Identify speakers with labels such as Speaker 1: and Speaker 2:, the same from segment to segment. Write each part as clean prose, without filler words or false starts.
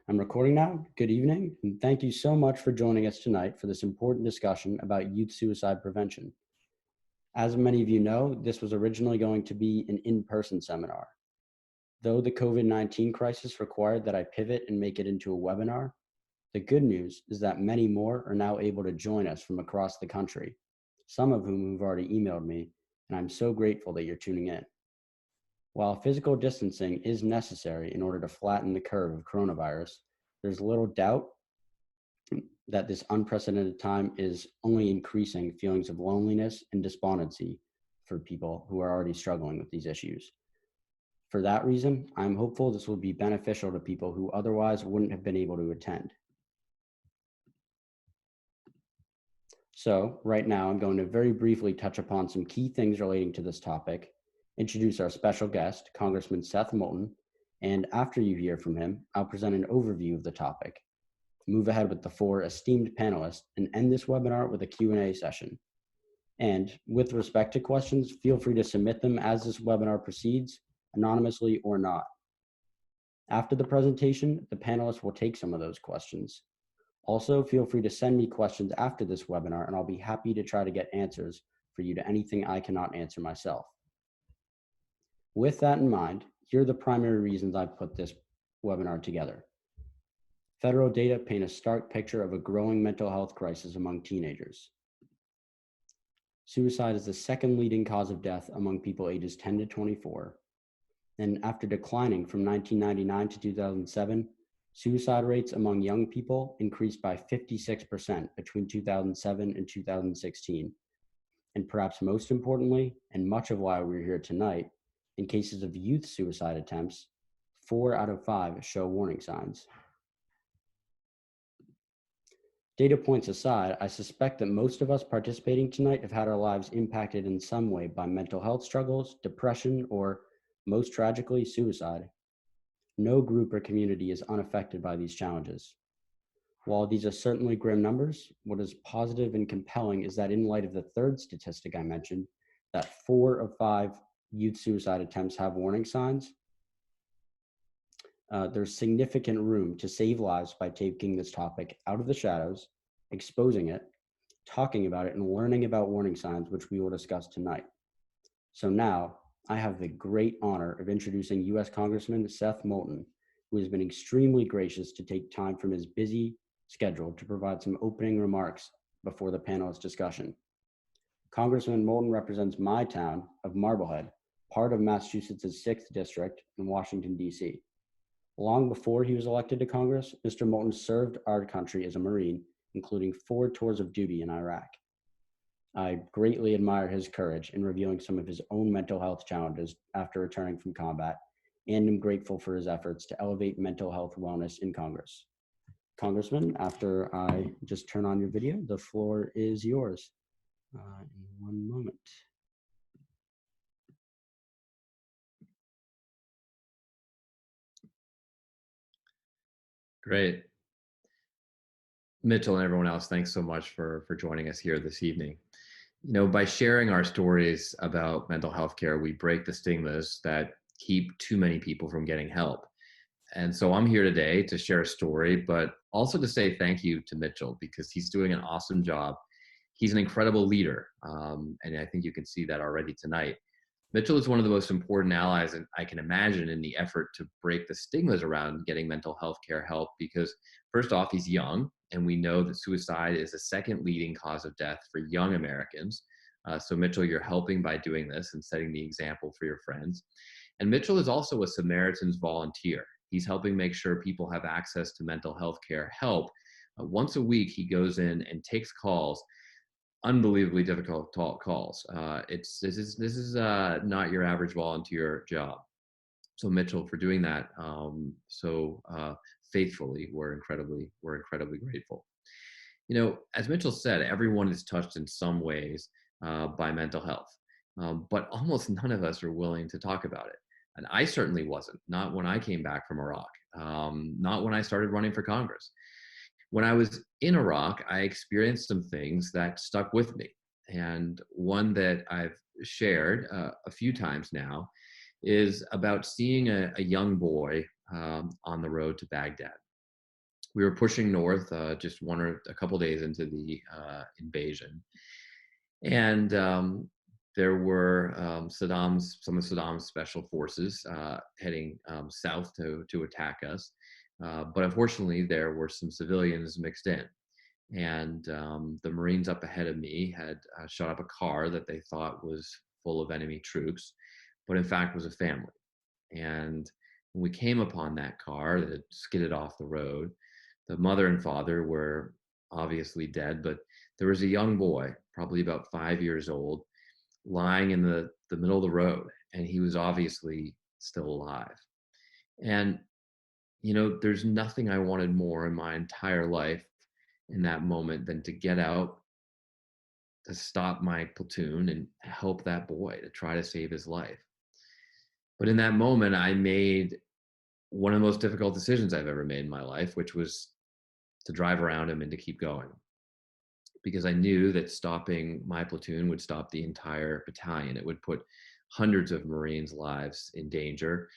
Speaker 1: I'm recording now. Good evening, and thank you so much for joining us tonight for this important discussion about youth suicide prevention. As many of you know, this was originally going to be an in-person seminar. Though the COVID-19 crisis required that I pivot and make it into a webinar, the good news is that many more are now able to join us from across the country, some of whom have already emailed me, and I'm so grateful that you're tuning in. While physical distancing is necessary in order to flatten the curve of coronavirus, there's little doubt that this unprecedented time is only increasing feelings of loneliness and despondency for people who are already struggling with these issues. For that reason, I'm hopeful this will be beneficial to people who otherwise wouldn't have been able to attend. So right now, I'm going to very briefly touch upon some key things relating to this topic, introduce our special guest, Congressman Seth Moulton, and after you hear from him, I'll present an overview of the topic, move ahead with the four esteemed panelists, and end this webinar with a Q&A session. And with respect to questions, feel free to submit them as this webinar proceeds, anonymously or not. After the presentation, the panelists will take some of those questions. Also, feel free to send me questions after this webinar, and I'll be happy to try to get answers for you to anything I cannot answer myself. With that in mind, here are the primary reasons I put this webinar together. Federal data paint a stark picture of a growing mental health crisis among teenagers. Suicide is the second leading cause of death among people ages 10 to 24. And after declining from 1999 to 2007, suicide rates among young people increased by 56% between 2007 and 2016. And perhaps most importantly, and much of why we're here tonight, in cases of youth suicide attempts, 4 out of 5 show warning signs. Data points aside, I suspect that most of us participating tonight have had our lives impacted in some way by mental health struggles, depression, or, most tragically, suicide. No group or community is unaffected by these challenges. While these are certainly grim numbers, what is positive and compelling is that in light of the third statistic I mentioned, that 4 of 5 youth suicide attempts have warning signs, there's significant room to save lives by taking this topic out of the shadows, exposing it, talking about it, and learning about warning signs, which we will discuss tonight. So now, I have the great honor of introducing U.S. Congressman Seth Moulton, who has been extremely gracious to take time from his busy schedule to provide some opening remarks before the panelist discussion. Congressman Moulton represents my town of Marblehead, part of Massachusetts' 6th District in Washington, D.C. Long before he was elected to Congress, Mr. Moulton served our country as a Marine, including 4 tours of duty in Iraq. I greatly admire his courage in revealing some of his own mental health challenges after returning from combat, and am grateful for his efforts to elevate mental health wellness in Congress. Congressman, after I just turn on your video, the floor is yours. In one moment.
Speaker 2: Great. Mitchell and everyone else, thanks so much for joining us here this evening. You know, by sharing our stories about mental health care, we break the stigmas that keep too many people from getting help. And so I'm here today to share a story, but also to say thank you to Mitchell because he's doing an awesome job. He's an incredible leader, and I think you can see that already tonight. Mitchell is one of the most important allies I can imagine in the effort to break the stigmas around getting mental health care help because first off, he's young, and we know that suicide is the second leading cause of death for young Americans. So Mitchell, you're helping by doing this and setting the example for your friends. And Mitchell is also a Samaritans volunteer. He's helping make sure people have access to mental health care help. Once a week, he goes in and takes calls, unbelievably difficult calls. This is not your average volunteer job. So Mitchell, for doing that so faithfully, we're incredibly grateful. You know, as Mitchell said, everyone is touched in some ways by mental health, but almost none of us are willing to talk about it. And I certainly wasn't, not when I came back from Iraq, not when I started running for Congress. When I was in Iraq, I experienced some things that stuck with me. And one that I've shared a few times now is about seeing a young boy on the road to Baghdad. We were pushing north, just one or a couple days into the invasion, and there were some of Saddam's special forces heading south to attack us. But unfortunately, there were some civilians mixed in, and the Marines up ahead of me had shot up a car that they thought was full of enemy troops, but in fact was a family. And when we came upon that car that had skidded off the road, the mother and father were obviously dead, but there was a young boy, probably about 5 years old, lying in the middle of the road, and he was obviously still alive. And, there's nothing I wanted more in my entire life in that moment than to get out, to stop my platoon and help that boy, to try to save his life. But in that moment, I made one of the most difficult decisions I've ever made in my life, which was to drive around him and to keep going. Because I knew that stopping my platoon would stop the entire battalion. It would put hundreds of Marines' lives in danger.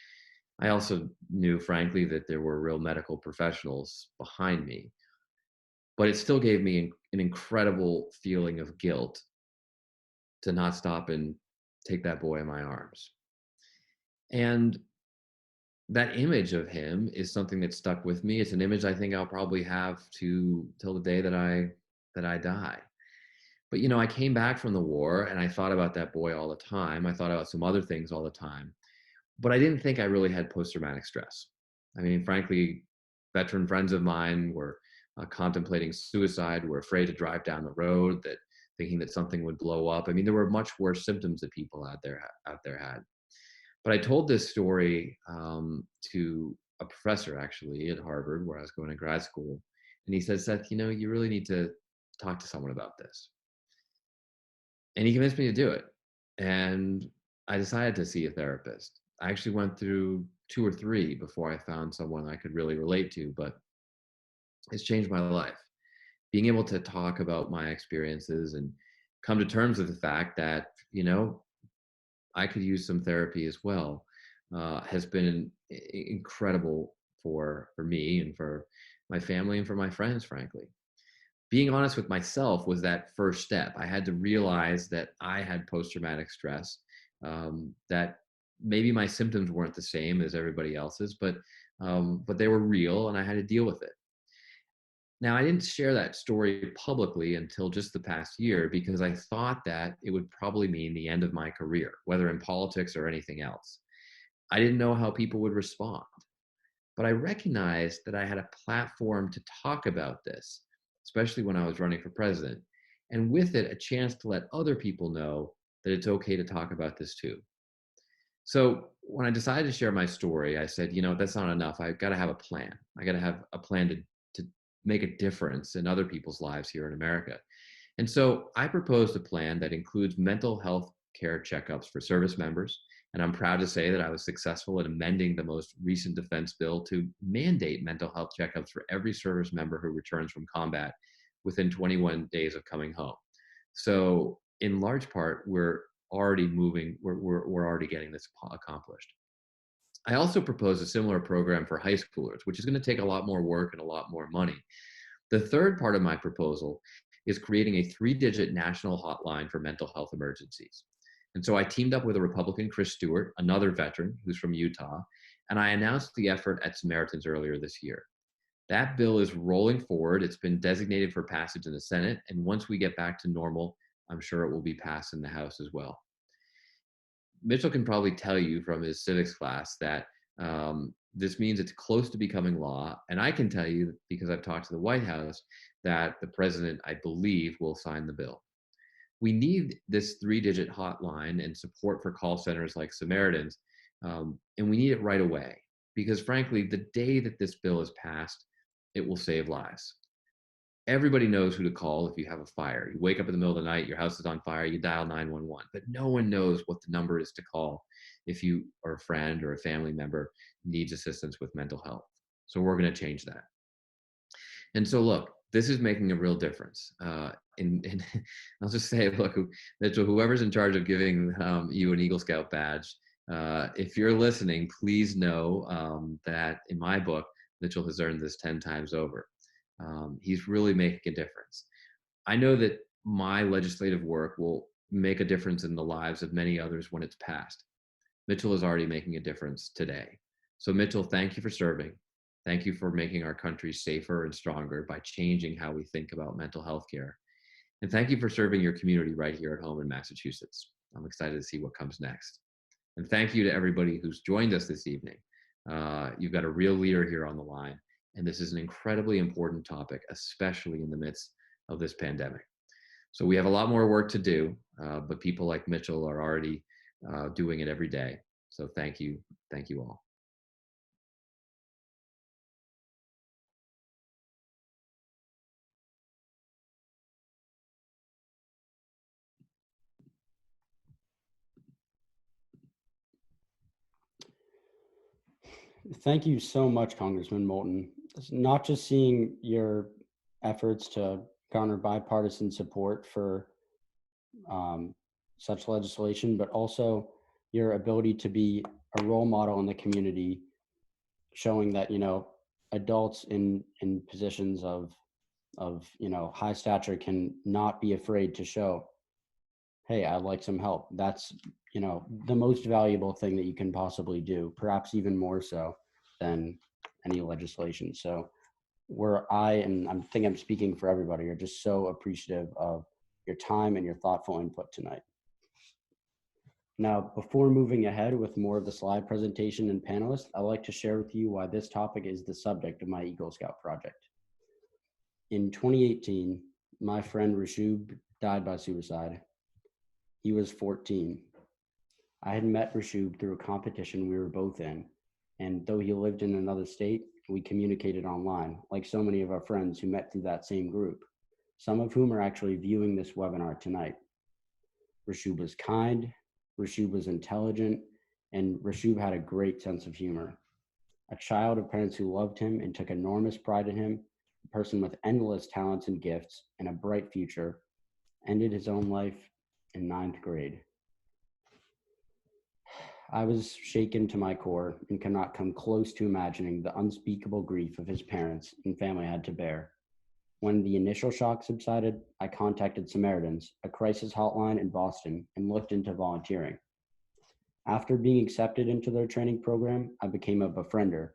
Speaker 2: I also knew, frankly, that there were real medical professionals behind me. But it still gave me an incredible feeling of guilt to not stop and take that boy in my arms. And that image of him is something that stuck with me. It's an image I think I'll probably have till the day that I die. But I came back from the war and I thought about that boy all the time. I thought about some other things all the time, but I didn't think I really had post-traumatic stress. I mean, frankly, veteran friends of mine were contemplating suicide, were afraid to drive down the road, that thinking that something would blow up. I mean, there were much worse symptoms that people out there had. But I told this story to a professor actually at Harvard, where I was going to grad school, and he said, "Seth, you really need to talk to someone about this." And he convinced me to do it. And I decided to see a therapist. I actually went through 2 or 3 before I found someone I could really relate to, but it's changed my life. Being able to talk about my experiences and come to terms with the fact that, I could use some therapy as well, has been incredible for me and for my family and for my friends, frankly. Being honest with myself was that first step. I had to realize that I had post-traumatic stress, that maybe my symptoms weren't the same as everybody else's, but they were real and I had to deal with it. Now, I didn't share that story publicly until just the past year because I thought that it would probably mean the end of my career, whether in politics or anything else. I didn't know how people would respond, but I recognized that I had a platform to talk about this, especially when I was running for president, and with it, a chance to let other people know that it's okay to talk about this too. So when I decided to share my story, I said, that's not enough. I've got to have a plan. I got to have a plan to make a difference in other people's lives here in America. And so I proposed a plan that includes mental health care checkups for service members. And I'm proud to say that I was successful in amending the most recent defense bill to mandate mental health checkups for every service member who returns from combat within 21 days of coming home. So in large part, we're already moving, we're already getting this accomplished. I also proposed a similar program for high schoolers, which is going to take a lot more work and a lot more money. The third part of my proposal is creating a 3-digit national hotline for mental health emergencies. And so I teamed up with a Republican, Chris Stewart, another veteran who's from Utah, and I announced the effort at Samaritans earlier this year. That bill is rolling forward. It's been designated for passage in the Senate, and once we get back to normal, I'm sure it will be passed in the House as well. Mitchell can probably tell you from his civics class that this means it's close to becoming law. And I can tell you, because I've talked to the White House, that the president, I believe, will sign the bill. We need this 3-digit hotline and support for call centers like Samaritans, and we need it right away. Because frankly, the day that this bill is passed, it will save lives. Everybody knows who to call if you have a fire. You wake up in the middle of the night, your house is on fire, you dial 911, but no one knows what the number is to call if you or a friend or a family member needs assistance with mental health. So we're going to change that. And so look, this is making a real difference. And I'll just say, look, Mitchell, whoever's in charge of giving you an Eagle Scout badge, if you're listening, please know that in my book, Mitchell has earned this 10 times over. He's really making a difference. I know that my legislative work will make a difference in the lives of many others when it's passed. Mitchell is already making a difference today. So Mitchell, thank you for serving. Thank you for making our country safer and stronger by changing how we think about mental health care. And thank you for serving your community right here at home in Massachusetts. I'm excited to see what comes next. And thank you to everybody who's joined us this evening. You've got a real leader here on the line, and this is an incredibly important topic, especially in the midst of this pandemic. So we have a lot more work to do, but people like Mitchell are already doing it every day. So thank you all.
Speaker 1: Thank you so much, Congressman Moulton. It's not just seeing your efforts to garner bipartisan support for such legislation, but also your ability to be a role model in the community, showing that, you know, adults in positions of you know, high stature can not be afraid to show, hey, I'd like some help. That's, you know, the most valuable thing that you can possibly do, perhaps even more so than any legislation. So and I think I'm speaking for everybody, are just so appreciative of your time and your thoughtful input tonight. Now, before moving ahead with more of the slide presentation and panelists, I'd like to share with you why this topic is the subject of my Eagle Scout project. In 2018, my friend Rashub died by suicide. He was 14. I had met Rashub through a competition we were both in, and though he lived in another state, we communicated online, like so many of our friends who met through that same group, some of whom are actually viewing this webinar tonight. Rashub was kind, Rashub was intelligent, and Rashub had a great sense of humor. A child of parents who loved him and took enormous pride in him, a person with endless talents and gifts and a bright future, ended his own life in 9th grade. I was shaken to my core and could not come close to imagining the unspeakable grief of his parents and family had to bear. When the initial shock subsided, I contacted Samaritans, a crisis hotline in Boston, and looked into volunteering. After being accepted into their training program, I became a befriender,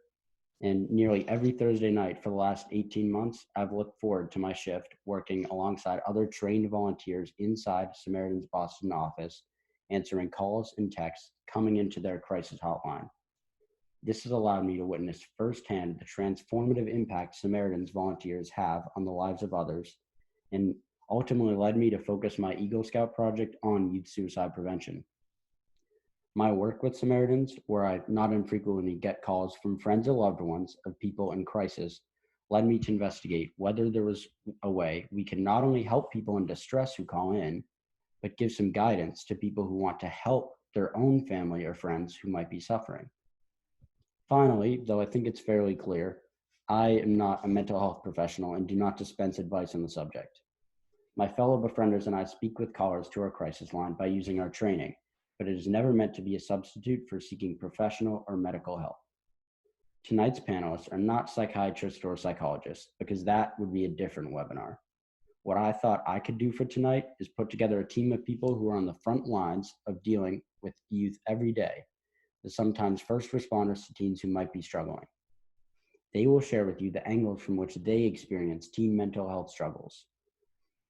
Speaker 1: and nearly every Thursday night for the last 18 months, I've looked forward to my shift working alongside other trained volunteers inside Samaritan's Boston office, answering calls and texts coming into their crisis hotline. This has allowed me to witness firsthand the transformative impact Samaritan's volunteers have on the lives of others, and ultimately led me to focus my Eagle Scout project on youth suicide prevention. My work with Samaritans, where I not infrequently get calls from friends or loved ones of people in crisis, led me to investigate whether there was a way we can not only help people in distress who call in, but give some guidance to people who want to help their own family or friends who might be suffering. Finally, though I think it's fairly clear, I am not a mental health professional and do not dispense advice on the subject. My fellow befrienders and I speak with callers to our crisis line by using our training, but it is never meant to be a substitute for seeking professional or medical help. Tonight's panelists are not psychiatrists or psychologists, because that would be a different webinar. What I thought I could do for tonight is put together a team of people who are on the front lines of dealing with youth every day, the sometimes first responders to teens who might be struggling. They will share with you the angles from which they experience teen mental health struggles,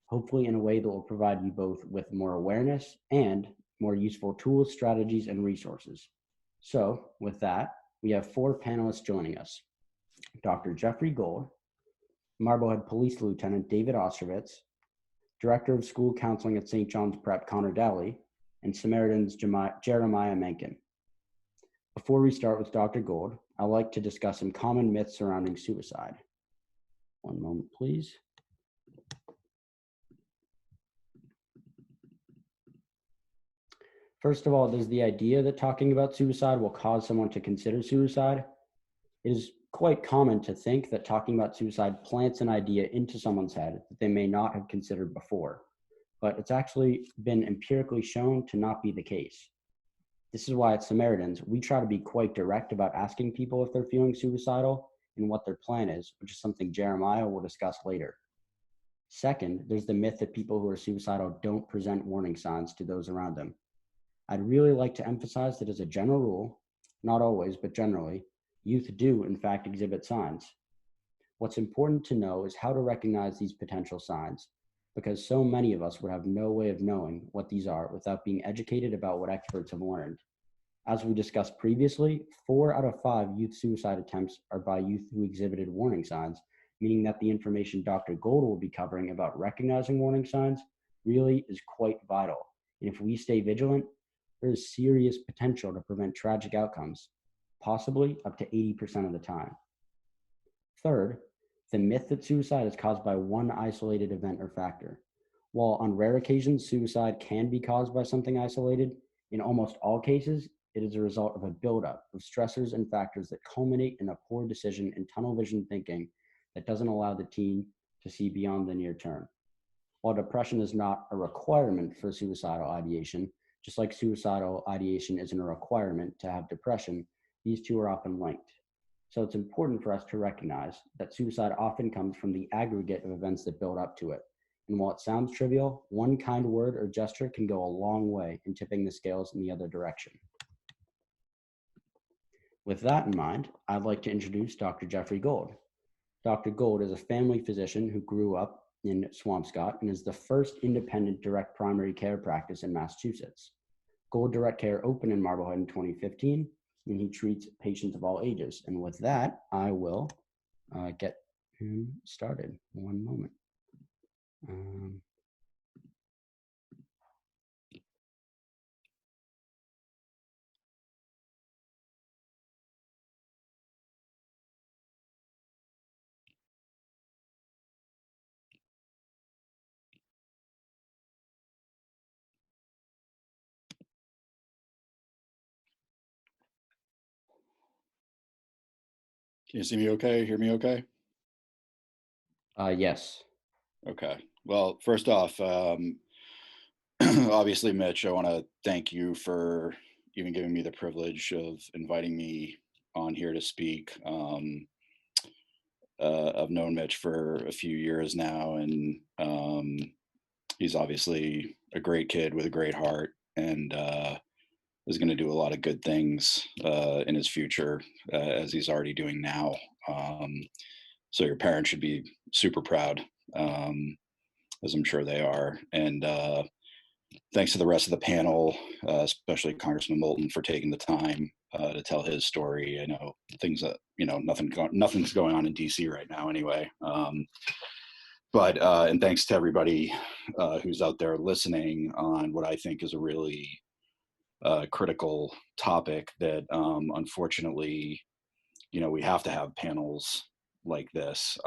Speaker 1: hopefully in a way that will provide you both with more awareness and more useful tools, strategies, and resources. So with that, we have 4 panelists joining us: Dr. Jeffrey Gold, Marblehead Police Lieutenant David Ostrovitz, Director of School Counseling at St. John's Prep Conor Dowley, and Samaritan's Jeremiah Mankin. Before we start with Dr. Gold, I'd like to discuss some common myths surrounding suicide. One moment, please. First of all, there's the idea that talking about suicide will cause someone to consider suicide. It is quite common to think that talking about suicide plants an idea into someone's head that they may not have considered before, but it's actually been empirically shown to not be the case. This is why at Samaritans, we try to be quite direct about asking people if they're feeling suicidal and what their plan is, which is something Jeremiah will discuss later. Second, there's the myth that people who are suicidal don't present warning signs to those around them. I'd really like to emphasize that as a general rule, not always, but generally, youth do in fact exhibit signs. What's important to know is how to recognize these potential signs, because so many of us would have no way of knowing what these are without being educated about what experts have learned. As we discussed previously, 4 out of 5 youth suicide attempts are by youth who exhibited warning signs, meaning that the information Dr. Gold will be covering about recognizing warning signs really is quite vital. And if we stay vigilant, there is serious potential to prevent tragic outcomes, possibly up to 80% of the time. Third, the myth that suicide is caused by one isolated event or factor. While on rare occasions suicide can be caused by something isolated, in almost all cases, it is a result of a buildup of stressors and factors that culminate in a poor decision and tunnel vision thinking that doesn't allow the teen to see beyond the near term. While depression is not a requirement for suicidal ideation, just like suicidal ideation isn't a requirement to have depression, these two are often linked. So it's important for us to recognize that suicide often comes from the aggregate of events that build up to it. And while it sounds trivial, one kind word or gesture can go a long way in tipping the scales in the other direction. With that in mind, I'd like to introduce Dr. Jeffrey Gold. Dr. Gold is a family physician who grew up in Swampscott and is the first independent direct primary care practice in Massachusetts. Gold Direct Care opened in Marblehead in 2015, and he treats patients of all ages. And with that, I will get him started. One moment.
Speaker 3: Can you see me okay? Hear me okay?
Speaker 1: Yes.
Speaker 3: Okay. Well, first off, obviously, Mitch, I want to thank you for even giving me the privilege of inviting me on here to speak. I've known Mitch for a few years now, and he's obviously a great kid with a great heart, and is going to do a lot of good things in his future, as he's already doing now. So your parents should be super proud, as I'm sure they are. And thanks to the rest of the panel, especially Congressman Moulton, for taking the time to tell his story. I know things that, nothing's going on in DC right now anyway. And thanks to everybody who's out there listening on what I think is a really critical topic that unfortunately, we have to have panels like this.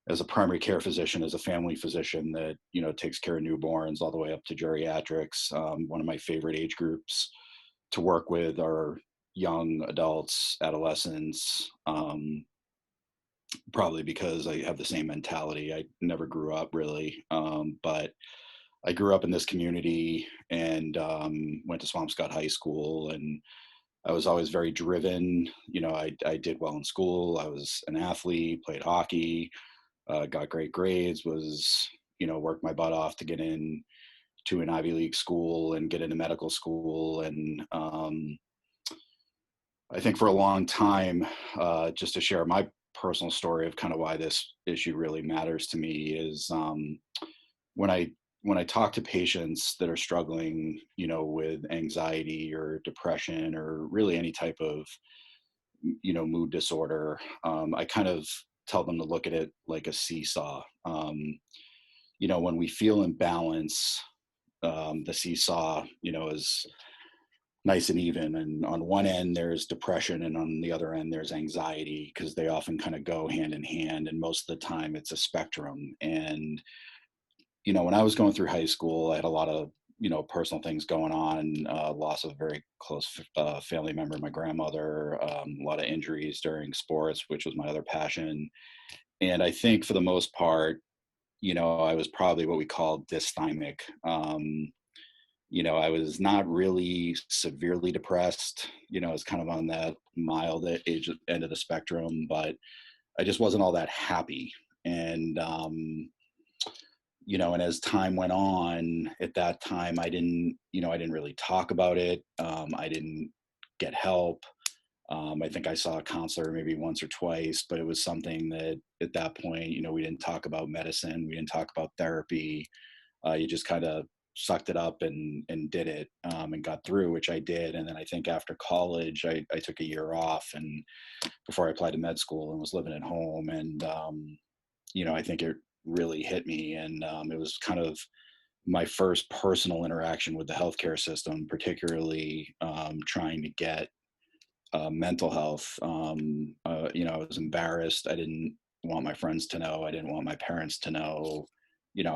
Speaker 3: As a primary care physician, as a family physician that, takes care of newborns all the way up to geriatrics, one of my favorite age groups to work with are young adults, adolescents, probably because I have the same mentality. I never grew up really, but I grew up in this community and went to Swampscott High School, and I was always very driven. I did well in school. I was an athlete, played hockey, got great grades, worked my butt off to get in to an Ivy League school and get into medical school. And I think for a long time, just to share my personal story of kind of why this issue really matters to me is when I talk to patients that are struggling, with anxiety or depression or really any type of, mood disorder, I kind of tell them to look at it like a seesaw. When we feel imbalance, the seesaw, is nice and even. And on one end, there's depression, and on the other end, there's anxiety, because they often kind of go hand in hand. And most of the time, it's a spectrum. And when I was going through high school, I had a lot of, personal things going on, loss of a very close family member, my grandmother, a lot of injuries during sports, which was my other passion. And I think for the most part, I was probably what we call dysthymic. I was not really severely depressed. I was kind of on that mild end of the spectrum, but I just wasn't all that happy. And, and as time went on, at that time, I didn't really talk about it. I didn't get help. I think I saw a counselor maybe once or twice, but it was something that at that point, we didn't talk about medicine. We didn't talk about therapy. You just kind of sucked it up and did it, and got through, which I did. And then I think after college, I took a year off and before I applied to med school and was living at home. And, I think it really hit me. And it was kind of my first personal interaction with the healthcare system, particularly trying to get mental health. I was embarrassed. I didn't want my friends to know. I didn't want my parents to know,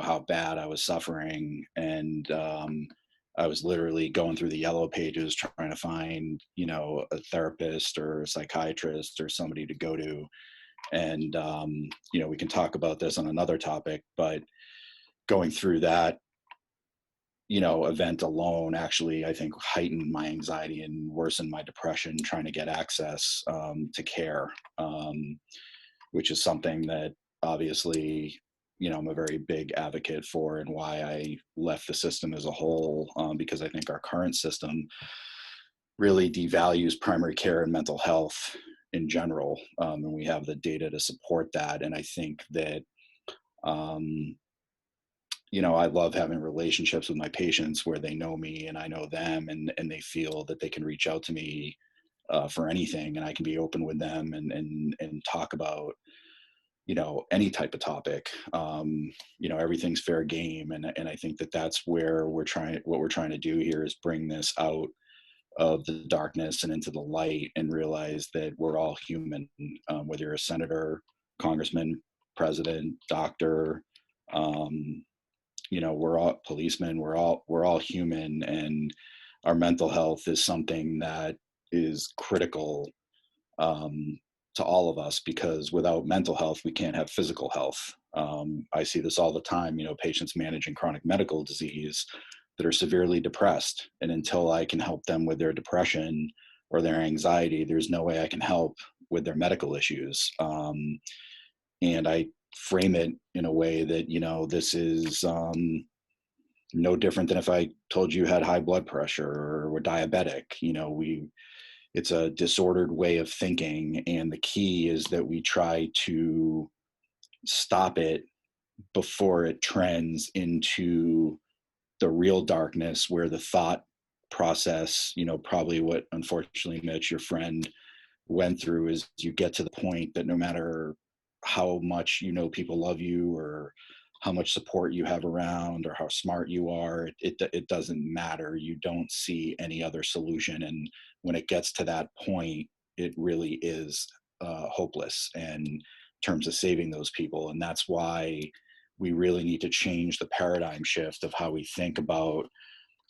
Speaker 3: how bad I was suffering. And I was literally going through the yellow pages trying to find, a therapist or a psychiatrist or somebody to go to. And, we can talk about this on another topic, but going through that, event alone actually, I think, heightened my anxiety and worsened my depression trying to get access to care, which is something that obviously, I'm a very big advocate for, and why I left the system as a whole, because I think our current system really devalues primary care and mental health in general. And we have the data to support that. And I think that, I love having relationships with my patients where they know me and I know them, and they feel that they can reach out to me for anything, and I can be open with them and talk about, any type of topic. Everything's fair game. And I think that that's where what we're trying to do here is bring this out of the darkness and into the light, and realize that we're all human, whether you're a senator, congressman, president, doctor, we're all policemen, we're all human. And our mental health is something that is critical to all of us, because without mental health, we can't have physical health. I see this all the time, patients managing chronic medical disease that are severely depressed. And until I can help them with their depression or their anxiety, there's no way I can help with their medical issues. And I frame it in a way that, this is no different than if I told you had high blood pressure or were diabetic. It's a disordered way of thinking. And the key is that we try to stop it before it trends into the real darkness, where the thought process, probably what, unfortunately, Mitch, your friend, went through, is you get to the point that no matter how much people love you, or how much support you have around, or how smart you are, it doesn't matter. You don't see any other solution. And when it gets to that point, it really is hopeless in terms of saving those people. And that's why we really need to change the paradigm shift of how we think about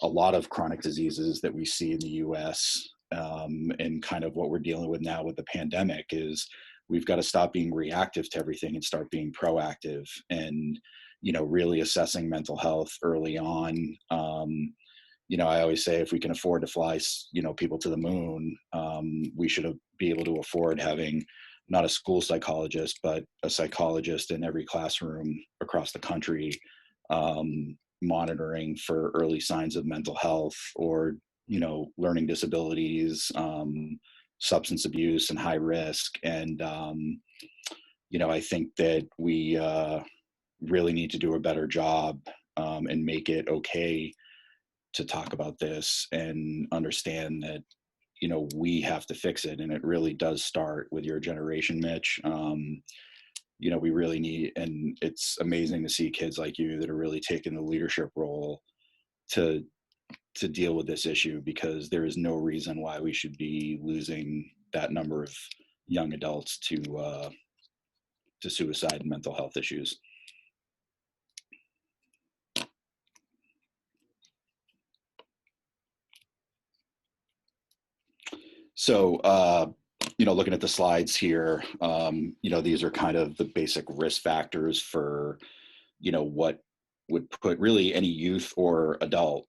Speaker 3: a lot of chronic diseases that we see in the US. And kind of what we're dealing with now with the pandemic is we've got to stop being reactive to everything and start being proactive, and, really assessing mental health early on. I always say, if we can afford to fly, people to the moon, we should be able to afford having not a school psychologist, but a psychologist in every classroom across the country, monitoring for early signs of mental health, or, learning disabilities, substance abuse, and high risk. And, I think that we really need to do a better job, and make it okay to talk about this, and understand that, we have to fix it. And it really does start with your generation, Mitch. We really need, and it's amazing to see kids like you that are really taking the leadership role to deal with this issue, because there is no reason why we should be losing that number of young adults to suicide and mental health issues. So, looking at the slides here, these are kind of the basic risk factors for, what would put really any youth or adult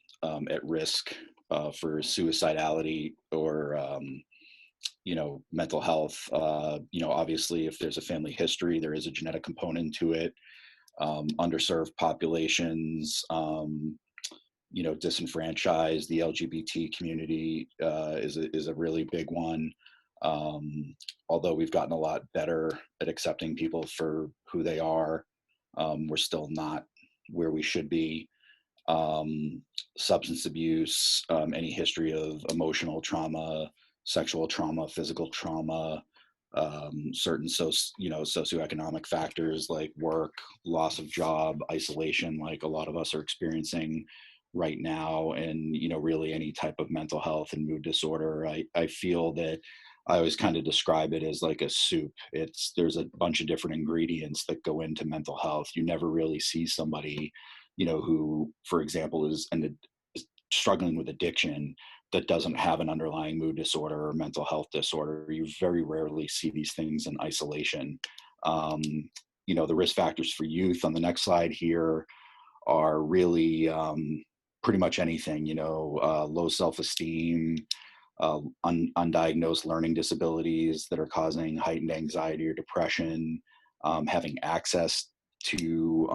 Speaker 3: at risk for suicidality or mental health. Obviously, if there's a family history, there is a genetic component to it. Underserved populations, disenfranchised, the LGBT community is a really big one. Although we've gotten a lot better at accepting people for who they are, we're still not where we should be. Substance abuse, any history of emotional trauma, sexual trauma, physical trauma, certain socioeconomic factors like work, loss of job, isolation, like a lot of us are experiencing right now, and really any type of mental health and mood disorder. I feel that I always kind of describe it as like a soup. There's a bunch of different ingredients that go into mental health. You never really see somebody, who, for example, is struggling with addiction that doesn't have an underlying mood disorder or mental health disorder. You very rarely see these things in isolation. The risk factors for youth on the next slide here are really pretty much anything, low self-esteem, undiagnosed learning disabilities that are causing heightened anxiety or depression, having access to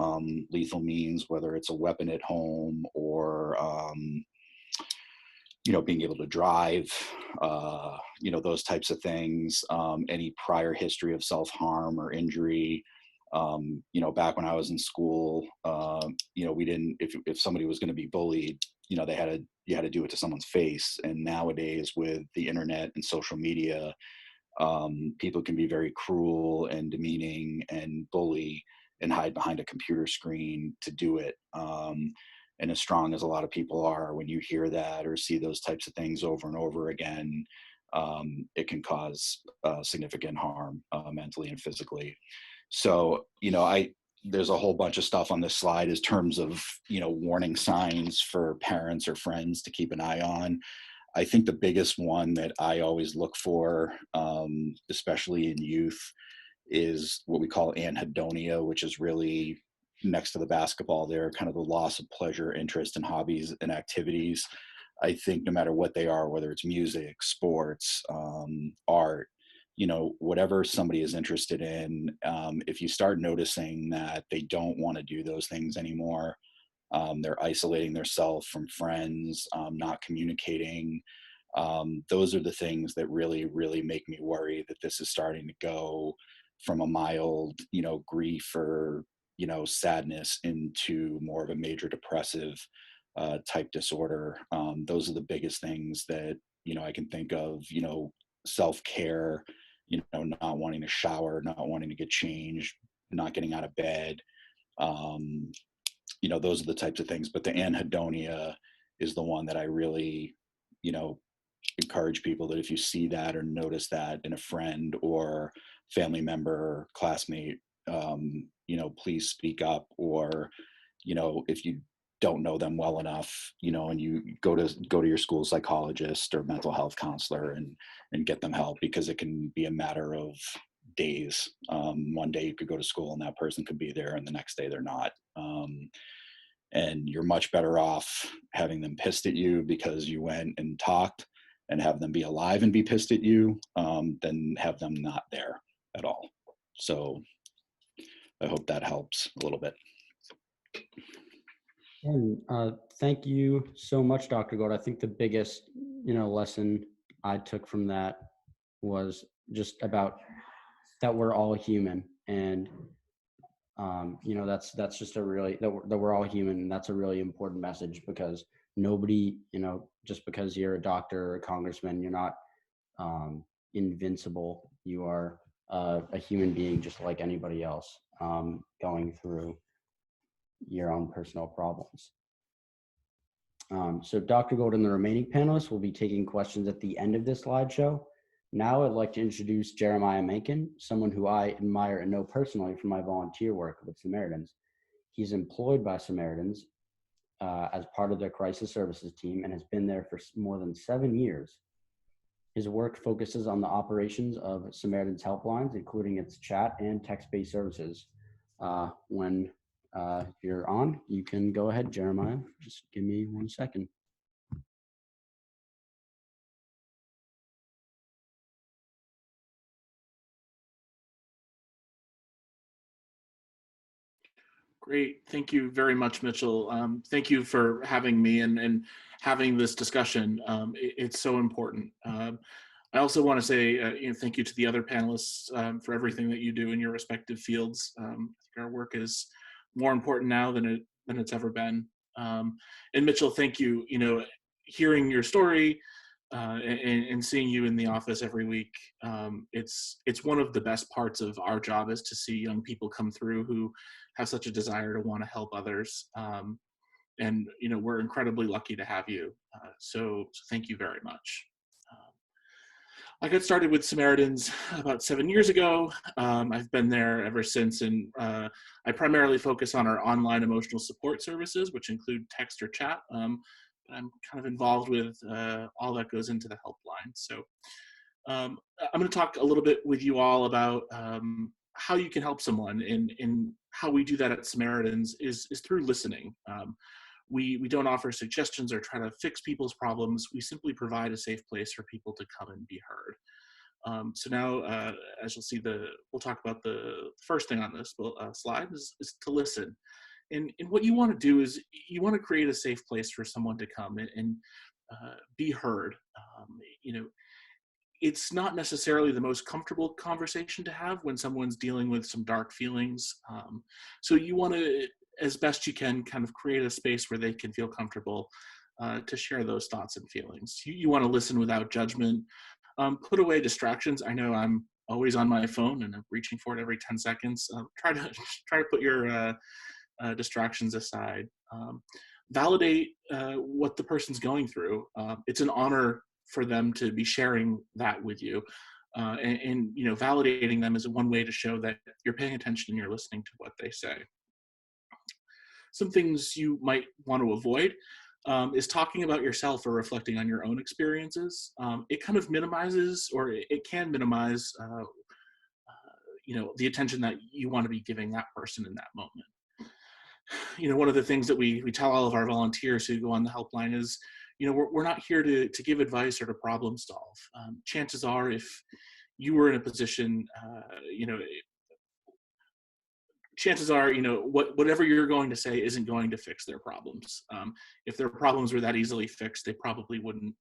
Speaker 3: lethal means, whether it's a weapon at home or being able to drive, those types of things, any prior history of self-harm or injury. Back when I was in school, we didn't, if somebody was going to be bullied, you had to do it to someone's face. And nowadays with the internet and social media, people can be very cruel and demeaning and bully and hide behind a computer screen to do it. And as strong as a lot of people are, when you hear that or see those types of things over and over again, it can cause significant harm mentally and physically. So, there's a whole bunch of stuff on this slide in terms of, warning signs for parents or friends to keep an eye on. I think the biggest one that I always look for, especially in youth, is what we call anhedonia, which is really next to the basketball there, kind of the loss of pleasure, interest in hobbies and activities. I think no matter what they are, whether it's music, sports, art, whatever somebody is interested in, if you start noticing that they don't want to do those things anymore, they're isolating themselves from friends, not communicating, those are the things that really, really make me worry that this is starting to go from a mild, grief or, sadness into more of a major depressive type disorder. Those are the biggest things that, I can think of, self-care, not wanting to shower, not wanting to get changed, not getting out of bed. Those are the types of things. But the anhedonia is the one that I really, encourage people that if you see that or notice that in a friend or family member, classmate, please speak up. Or, if you don't know them well enough, and you go to your school psychologist or mental health counselor and get them help, because it can be a matter of days. One day you could go to school and that person could be there, and the next day they're not. And you're much better off having them pissed at you because you went and talked, and have them be alive and be pissed at you, than have them not there at all. So I hope that helps a little bit.
Speaker 1: And thank you so much, Dr. Gold. I think the biggest, lesson I took from that was just about that we're all human, and that's just a really that we're all human, and that's a really important message, because nobody, just because you're a doctor or a congressman, you're not invincible. You are a human being just like anybody else, going through your own personal problems. So Dr. Gold and the remaining panelists will be taking questions at the end of this slideshow. Now I'd like to introduce Jeremiah Mankin, someone who I admire and know personally from my volunteer work with Samaritans. He's employed by Samaritans as part of their crisis services team and has been there for more than 7 years. His work focuses on the operations of Samaritans helplines, including its chat and text-based services. When you're on, you can go ahead, Jeremiah. Just give me 1 second.
Speaker 4: Great. Thank you very much, Mitchell. Thank you for having me and having this discussion. It's so important. I also want to say thank you to the other panelists for everything that you do in your respective fields. I think our work is more important now than it's ever been. And Mitchell, thank you. Hearing your story and seeing you in the office every week, it's one of the best parts of our job is to see young people come through who have such a desire to want to help others. And we're incredibly lucky to have you. So thank you very much. I got started with Samaritans about 7 years ago. I've been there ever since, and I primarily focus on our online emotional support services, which include text or chat. But I'm kind of involved with all that goes into the helpline. So I'm going to talk a little bit with you all about how you can help someone, and how we do that at Samaritans is through listening. We don't offer suggestions or try to fix people's problems. We simply provide a safe place for people to come and be heard. So now, as you'll see, we'll talk about the first thing on this slide is to listen. And what you want to do is you want to create a safe place for someone to come and be heard. It's not necessarily the most comfortable conversation to have when someone's dealing with some dark feelings. So you want to, as best you can, kind of create a space where they can feel comfortable to share those thoughts and feelings. You want to listen without judgment. Put away distractions. I know I'm always on my phone and I'm reaching for it every 10 seconds. Try to put your distractions aside. Validate what the person's going through. It's an honor for them to be sharing that with you. And validating them is one way to show that you're paying attention and you're listening to what they say. Some things you might want to avoid is talking about yourself or reflecting on your own experiences. It kind of minimizes, or it can minimize, the attention that you want to be giving that person in that moment. One of the things that we tell all of our volunteers who go on the helpline is, we're not here to give advice or to problem solve. Chances are, if you were in a position, chances are, whatever you're going to say isn't going to fix their problems. If their problems were that easily fixed, they probably wouldn't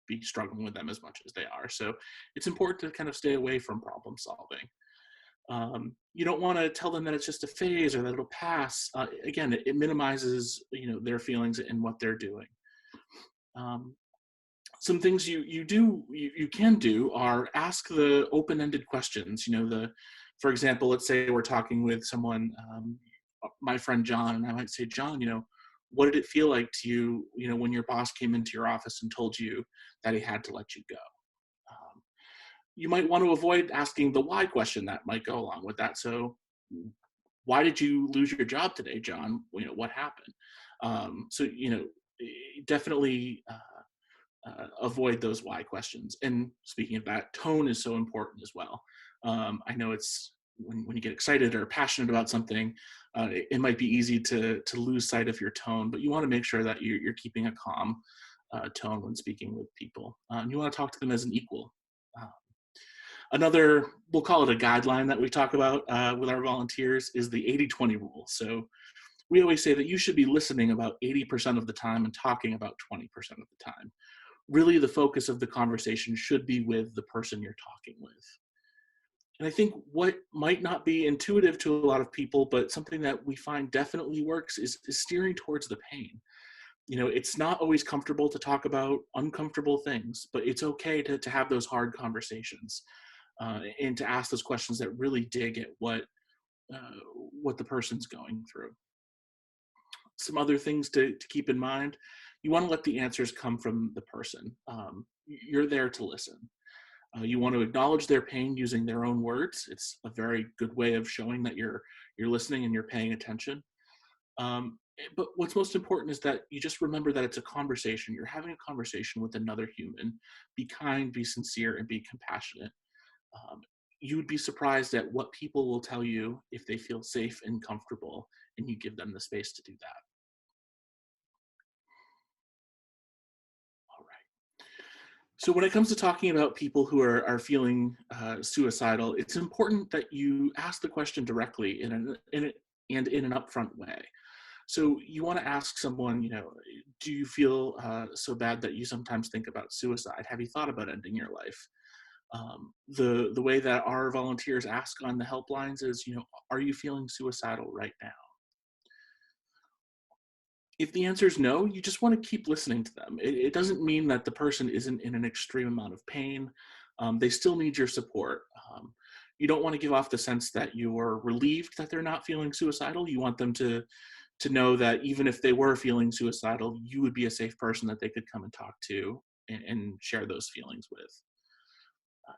Speaker 4: be struggling with them as much as they are. So it's important to kind of stay away from problem solving. You don't want to tell them that it's just a phase or that it'll pass. Again, it minimizes, their feelings and what they're doing. Some things you can do are ask the open-ended questions. For example, let's say we're talking with someone, my friend John, and I might say, John, what did it feel like to you, when your boss came into your office and told you that he had to let you go? You might want to avoid asking the why question that might go along with that. So why did you lose your job today, John? What happened? Definitely avoid those why questions. And speaking of that, tone is so important as well. I know it's when you get excited or passionate about something, it might be easy to lose sight of your tone, but you want to make sure that you're keeping a calm tone when speaking with people. You want to talk to them as an equal. Another, we'll call it a guideline that we talk about with our volunteers, is the 80-20 rule. So we always say that you should be listening about 80% of the time and talking about 20% of the time. Really, the focus of the conversation should be with the person you're talking with. And I think what might not be intuitive to a lot of people, but something that we find definitely works is steering towards the pain. It's not always comfortable to talk about uncomfortable things, but it's okay to have those hard conversations and to ask those questions that really dig at what the person's going through. Some other things to keep in mind: you want to let the answers come from the person. You're there to listen. You want to acknowledge their pain using their own words. It's a very good way of showing that you're listening and you're paying attention. But what's most important is that you just remember that it's a conversation. You're having a conversation with another human. Be kind, be sincere, and be compassionate. You would be surprised at what people will tell you if they feel safe and comfortable and you give them the space to do that. All right. So when it comes to talking about people who are feeling suicidal, it's important that you ask the question directly in and in an upfront way. So you want to ask someone, do you feel so bad that you sometimes think about suicide? Have you thought about ending your life? The way that our volunteers ask on the helplines is, are you feeling suicidal right now? If the answer is no, you just want to keep listening to them. It doesn't mean that the person isn't in an extreme amount of pain. They still need your support. You don't want to give off the sense that you're relieved that they're not feeling suicidal. You want them to know that even if they were feeling suicidal, you would be a safe person that they could come and talk to and share those feelings with.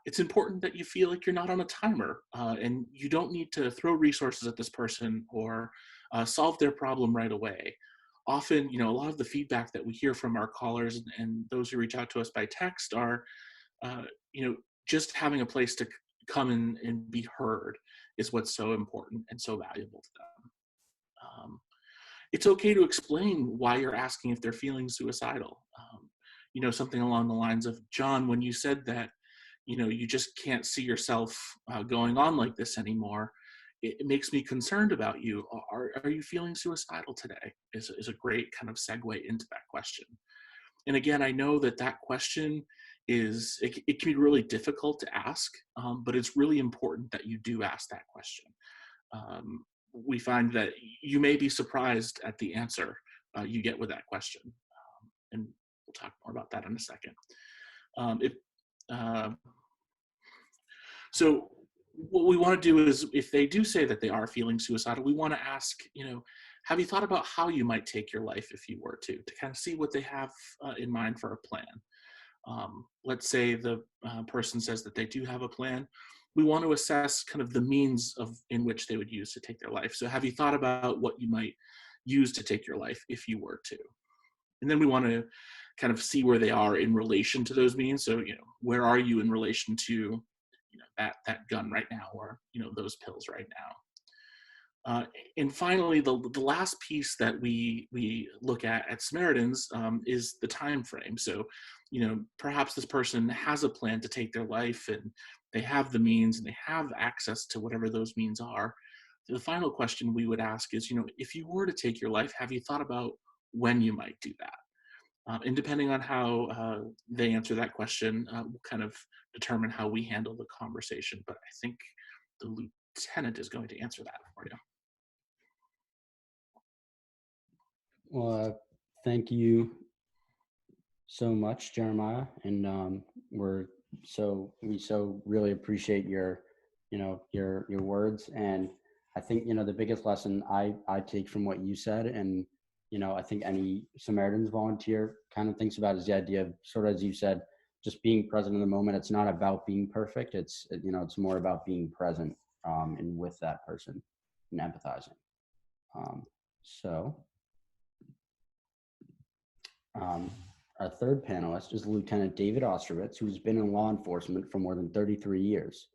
Speaker 4: It's important that you feel like you're not on a timer, and you don't need to throw resources at this person or solve their problem right away. Often, a lot of the feedback that we hear from our callers and those who reach out to us by text are, just having a place to come in and be heard is what's so important and so valuable to them. It's okay to explain why you're asking if they're feeling suicidal. Something along the lines of, John, when you said that, you just can't see yourself going on like this anymore, it makes me concerned about you. Are you feeling suicidal today? Is a great kind of segue into that question. And again, I know that question it can be really difficult to ask, but it's really important that you do ask that question. We find that you may be surprised at the answer you get with that question. And we'll talk more about that in a second. So what we want to do is, if they do say that they are feeling suicidal, we want to ask, have you thought about how you might take your life if you were to kind of see what they have in mind for a plan. Let's say the person says that they do have a plan. We want to assess kind of the means in which they would use to take their life. So have you thought about what you might use to take your life if you were to? And then we want to kind of see where they are in relation to those means. So, where are you in relation to, that gun right now, or, those pills right now? And finally, the last piece that we look at Samaritans is the time frame. So, perhaps this person has a plan to take their life, and they have the means and they have access to whatever those means are. The final question we would ask is, if you were to take your life, have you thought about when you might do that? And depending on how they answer that question, we'll kind of determine how we handle the conversation. But I think the lieutenant is going to answer that for you.
Speaker 1: Well, thank you so much, Jeremiah, and we really appreciate your words. And I think the biggest lesson I take from what you said, and I think any Samaritans volunteer kind of thinks about, is the idea of, sort of as you said, just being present in the moment. It's not about being perfect. It's more about being present and with that person and empathizing. Our third panelist is Lieutenant David Ostrovitz, who's been in law enforcement for more than 33 years.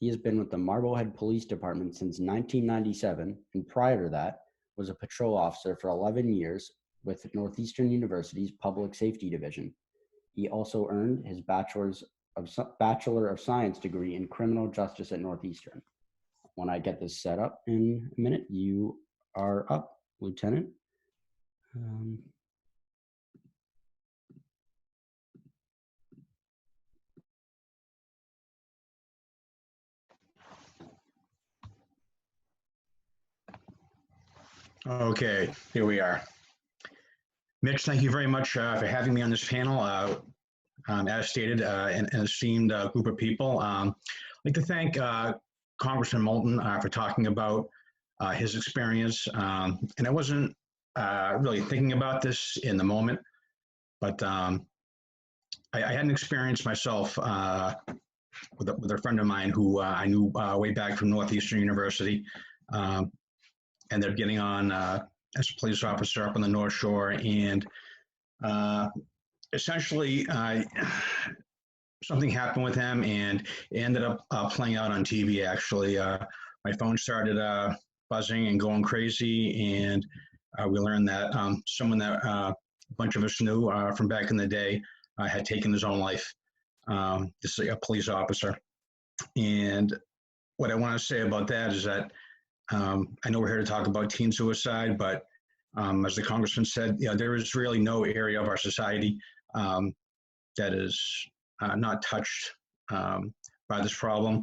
Speaker 1: He has been with the Marblehead Police Department since 1997, and prior to that, was a patrol officer for 11 years with Northeastern University's Public Safety Division. He also earned his Bachelor of Science degree in Criminal Justice at Northeastern. When I get this set up in a minute, you are up, Lieutenant.
Speaker 5: Okay, here we are. Mitch, thank you very much for having me on this panel. As stated, an esteemed group of people. I'd like to thank Congressman Moulton for talking about his experience. And I wasn't really thinking about this in the moment, but I had an experience myself with a friend of mine who I knew way back from Northeastern University. Ended up getting on as a police officer up on the North Shore, and essentially something happened with him, and it ended up playing out on TV. Actually, my phone started buzzing and going crazy, and we learned that someone that a bunch of us knew from back in the day had taken his own life. This is a police officer, and what I want to say about that is that I know we're here to talk about teen suicide, but as the Congressman said, there is really no area of our society that is not touched by this problem.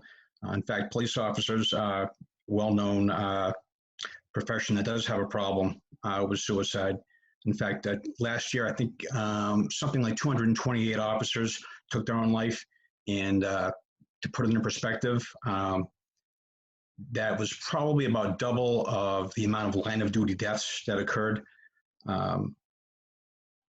Speaker 5: In fact, police officers are well-known profession that does have a problem with suicide. In fact, last year, I think something like 228 officers took their own life. And to put it in perspective, that was probably about double of the amount of line of duty deaths that occurred, whether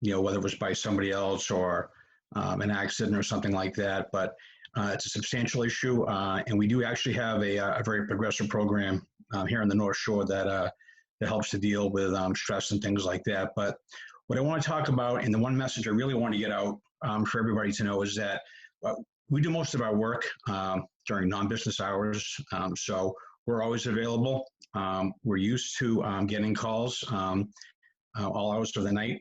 Speaker 5: it was by somebody else or an accident or something like that. But it's a substantial issue. And we do actually have a very progressive program here on the North Shore that helps to deal with stress and things like that. But what I want to talk about, and the one message I really want to get out for everybody to know, is that we do most of our work during non-business hours, so we're always available. We're used to getting calls all hours of the night.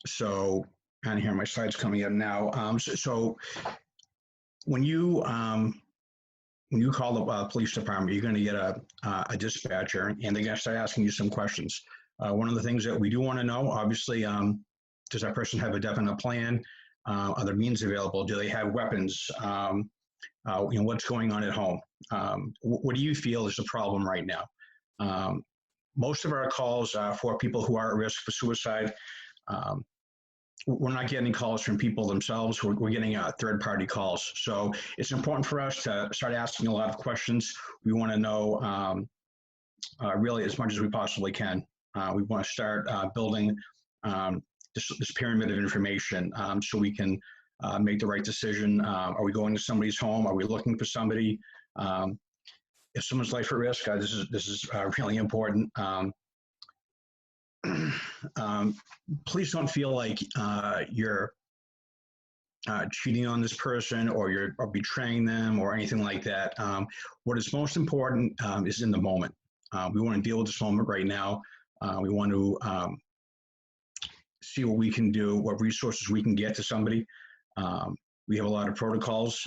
Speaker 5: So kind of here, my slides coming up now. So when you call the police department, you're going to get a dispatcher, and they're going to start asking you some questions. One of the things that we do want to know, obviously, does that person have a definite plan? Are there means available? Do they have weapons? What's going on at home? What do you feel is the problem right now? Most of our calls for people who are at risk for suicide, we're not getting calls from people themselves. We're getting third-party calls. So it's important for us to start asking a lot of questions. We want to know really as much as we possibly can. We want to start building this pyramid of information so we can make the right decision. Are we going to somebody's home? Are we looking for somebody? If someone's life at risk, this is really important. Please don't feel like you're cheating on this person or you're betraying them or anything like that. What is most important is in the moment. We want to deal with this moment right now. We want to see what we can do, what resources we can get to somebody. We have a lot of protocols.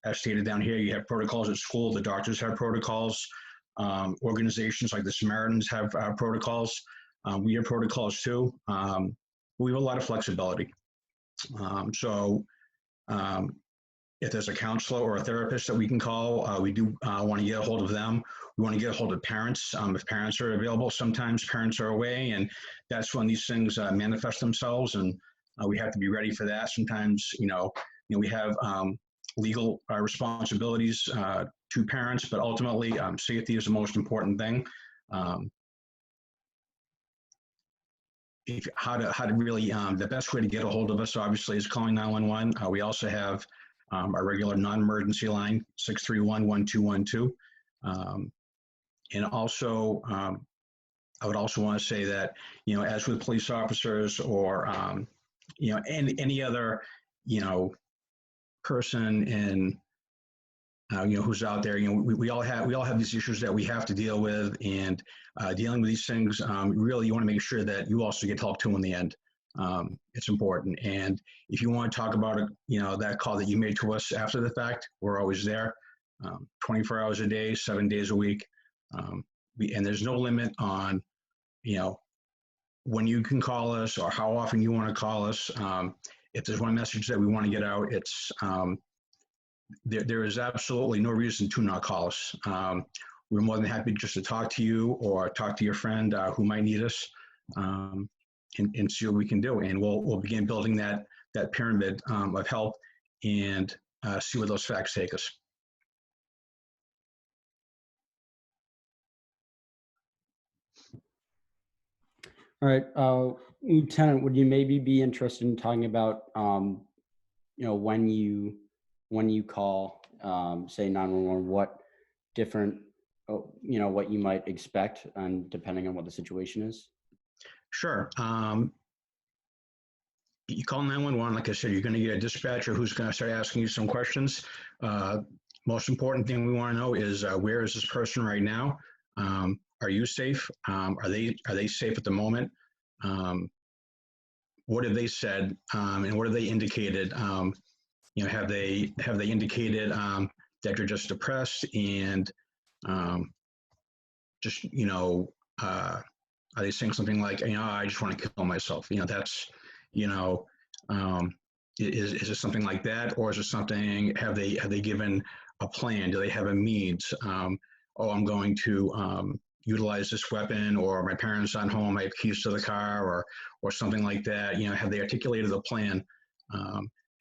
Speaker 5: As stated down here, you have protocols at school. The doctors have protocols. Organizations like the Samaritans have protocols. We have protocols too. We have a lot of flexibility. So if there's a counselor or a therapist that we can call, we do want to get a hold of them. We want to get a hold of parents. If parents are available, sometimes parents are away, and that's when these things manifest themselves, and we have to be ready for that. Sometimes, we have legal responsibilities to parents, but ultimately, safety is the most important thing. How to really, the best way to get a hold of us, obviously, is calling 911. We also have our regular non-emergency line, 631-1212. And also, I would also want to say that, as with police officers or, any other, person in, who's out there, we all have these issues that we have to deal with, and dealing with these things, really, you want to make sure that you also get help too in the end. It's important. And if you want to talk about it, that call that you made to us after the fact, we're always there, 24 hours a day, 7 days a week. And there's no limit on, when you can call us or how often you want to call us. If there's one message that we want to get out, it's there is absolutely no reason to not call us. We're more than happy just to talk to you or talk to your friend who might need us, and see what we can do. And we'll begin building that pyramid of help and see where those facts take us.
Speaker 1: All right, Lieutenant, would you maybe be interested in talking about, when you call, say 911, what different, what you might expect, and depending on what the situation is?
Speaker 5: Sure. You call 911, like I said, you're going to get a dispatcher who's going to start asking you some questions. Most important thing we want to know is where is this person right now? Are you safe? Are they safe at the moment? What have they said, and what have they indicated? Have they indicated that you're just depressed and Just, are they saying something like, I just want to kill myself? That's, you know, is it something like that, or is it something? Have they given a plan? Do they have a means? I'm going to utilize this weapon, or my parents aren't home, I have keys to the car, or something like that. Have they articulated a plan?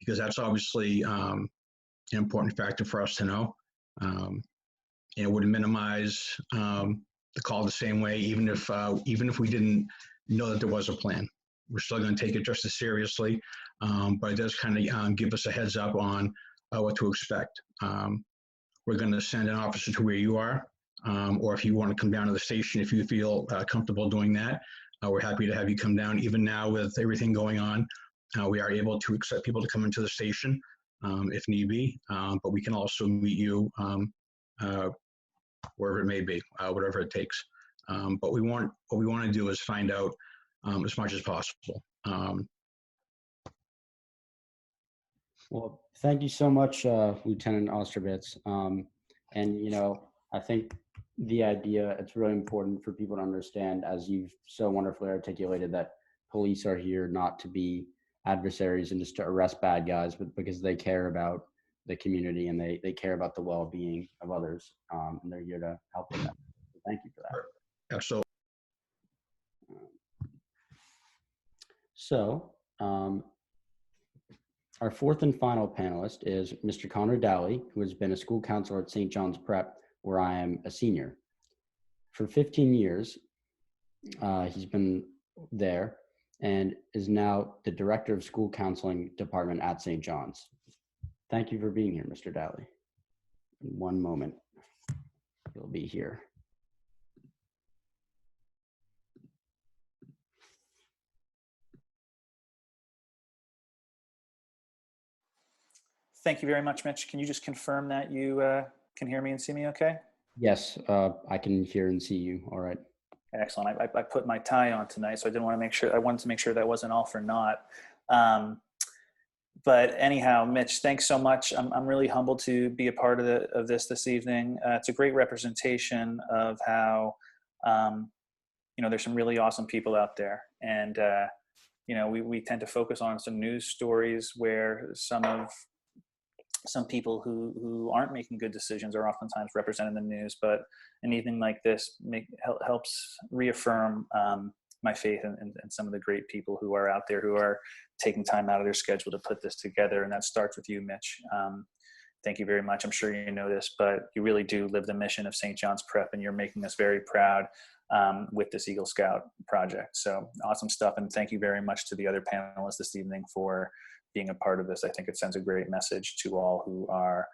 Speaker 5: Because that's obviously an important factor for us to know. It would minimize the call the same way, even if we didn't know that there was a plan. We're still going to take it just as seriously, but it does kind of give us a heads up on what to expect. We're going to send an officer to where you are, or if you want to come down to the station, if you feel comfortable doing that, we're happy to have you come down. Even now with everything going on, we are able to accept people to come into the station if need be, but we can also meet you wherever it may be, whatever it takes. But what we want to do is find out as much as possible.
Speaker 1: Well, thank you so much, Lieutenant Ostrovitz. I think the idea, it's really important for people to understand, as you've so wonderfully articulated, that police are here not to be adversaries and just to arrest bad guys, but because they care about the community and they care about the well-being of others, and they're here to help with that. So thank you for that.
Speaker 5: Absolutely.
Speaker 1: So our fourth and final panelist is Mr. Conor Dowley, who has been a school counselor at St. John's Prep, where I am a senior. For 15 years, he's been there and is now the director of school counseling department at St. John's. Thank you for being here, Mr. Dowley. In one moment, you'll be here.
Speaker 6: Thank you very much, Mitch. Can you just confirm that you can hear me and see me okay?
Speaker 1: Yes, I can hear and see you. All right.
Speaker 6: Excellent. I put my tie on tonight, so I wanted to make sure that wasn't all for naught. But anyhow, Mitch, thanks so much. I'm really humbled to be a part of this evening. It's a great representation of how, there's some really awesome people out there. And, we tend to focus on some news stories where some people who aren't making good decisions are oftentimes represented in the news, but an evening like this helps reaffirm my faith in some of the great people who are out there, who are taking time out of their schedule to put this together. And that starts with you, Mitch. Thank you very much. I'm sure you know this, but you really do live the mission of St. John's Prep, and you're making us very proud with this Eagle Scout project. So awesome stuff. And thank you very much to the other panelists this evening for being a part of this. I think it sends a great message to all who are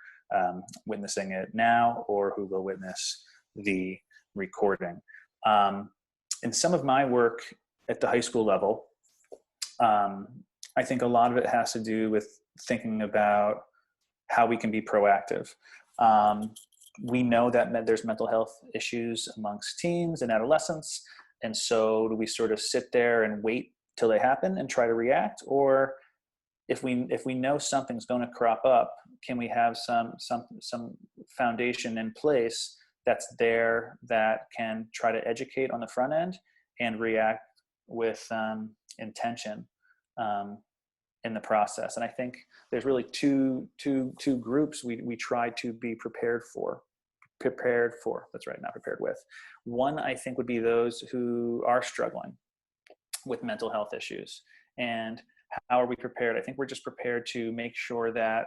Speaker 6: witnessing it now or who will witness the recording. In some of my work at the high school level, I think a lot of it has to do with thinking about how we can be proactive. We know that there's mental health issues amongst teens and adolescents. And so do we sort of sit there and wait till they happen and try to react? Or if we know something's going to crop up, can we have some foundation in place that's there that can try to educate on the front end and react with intention in the process? And I think there's really two groups we try to be prepared for. That's right, not prepared with. One, I think, would be those who are struggling with mental health issues. And how are we prepared? I think we're just prepared to make sure that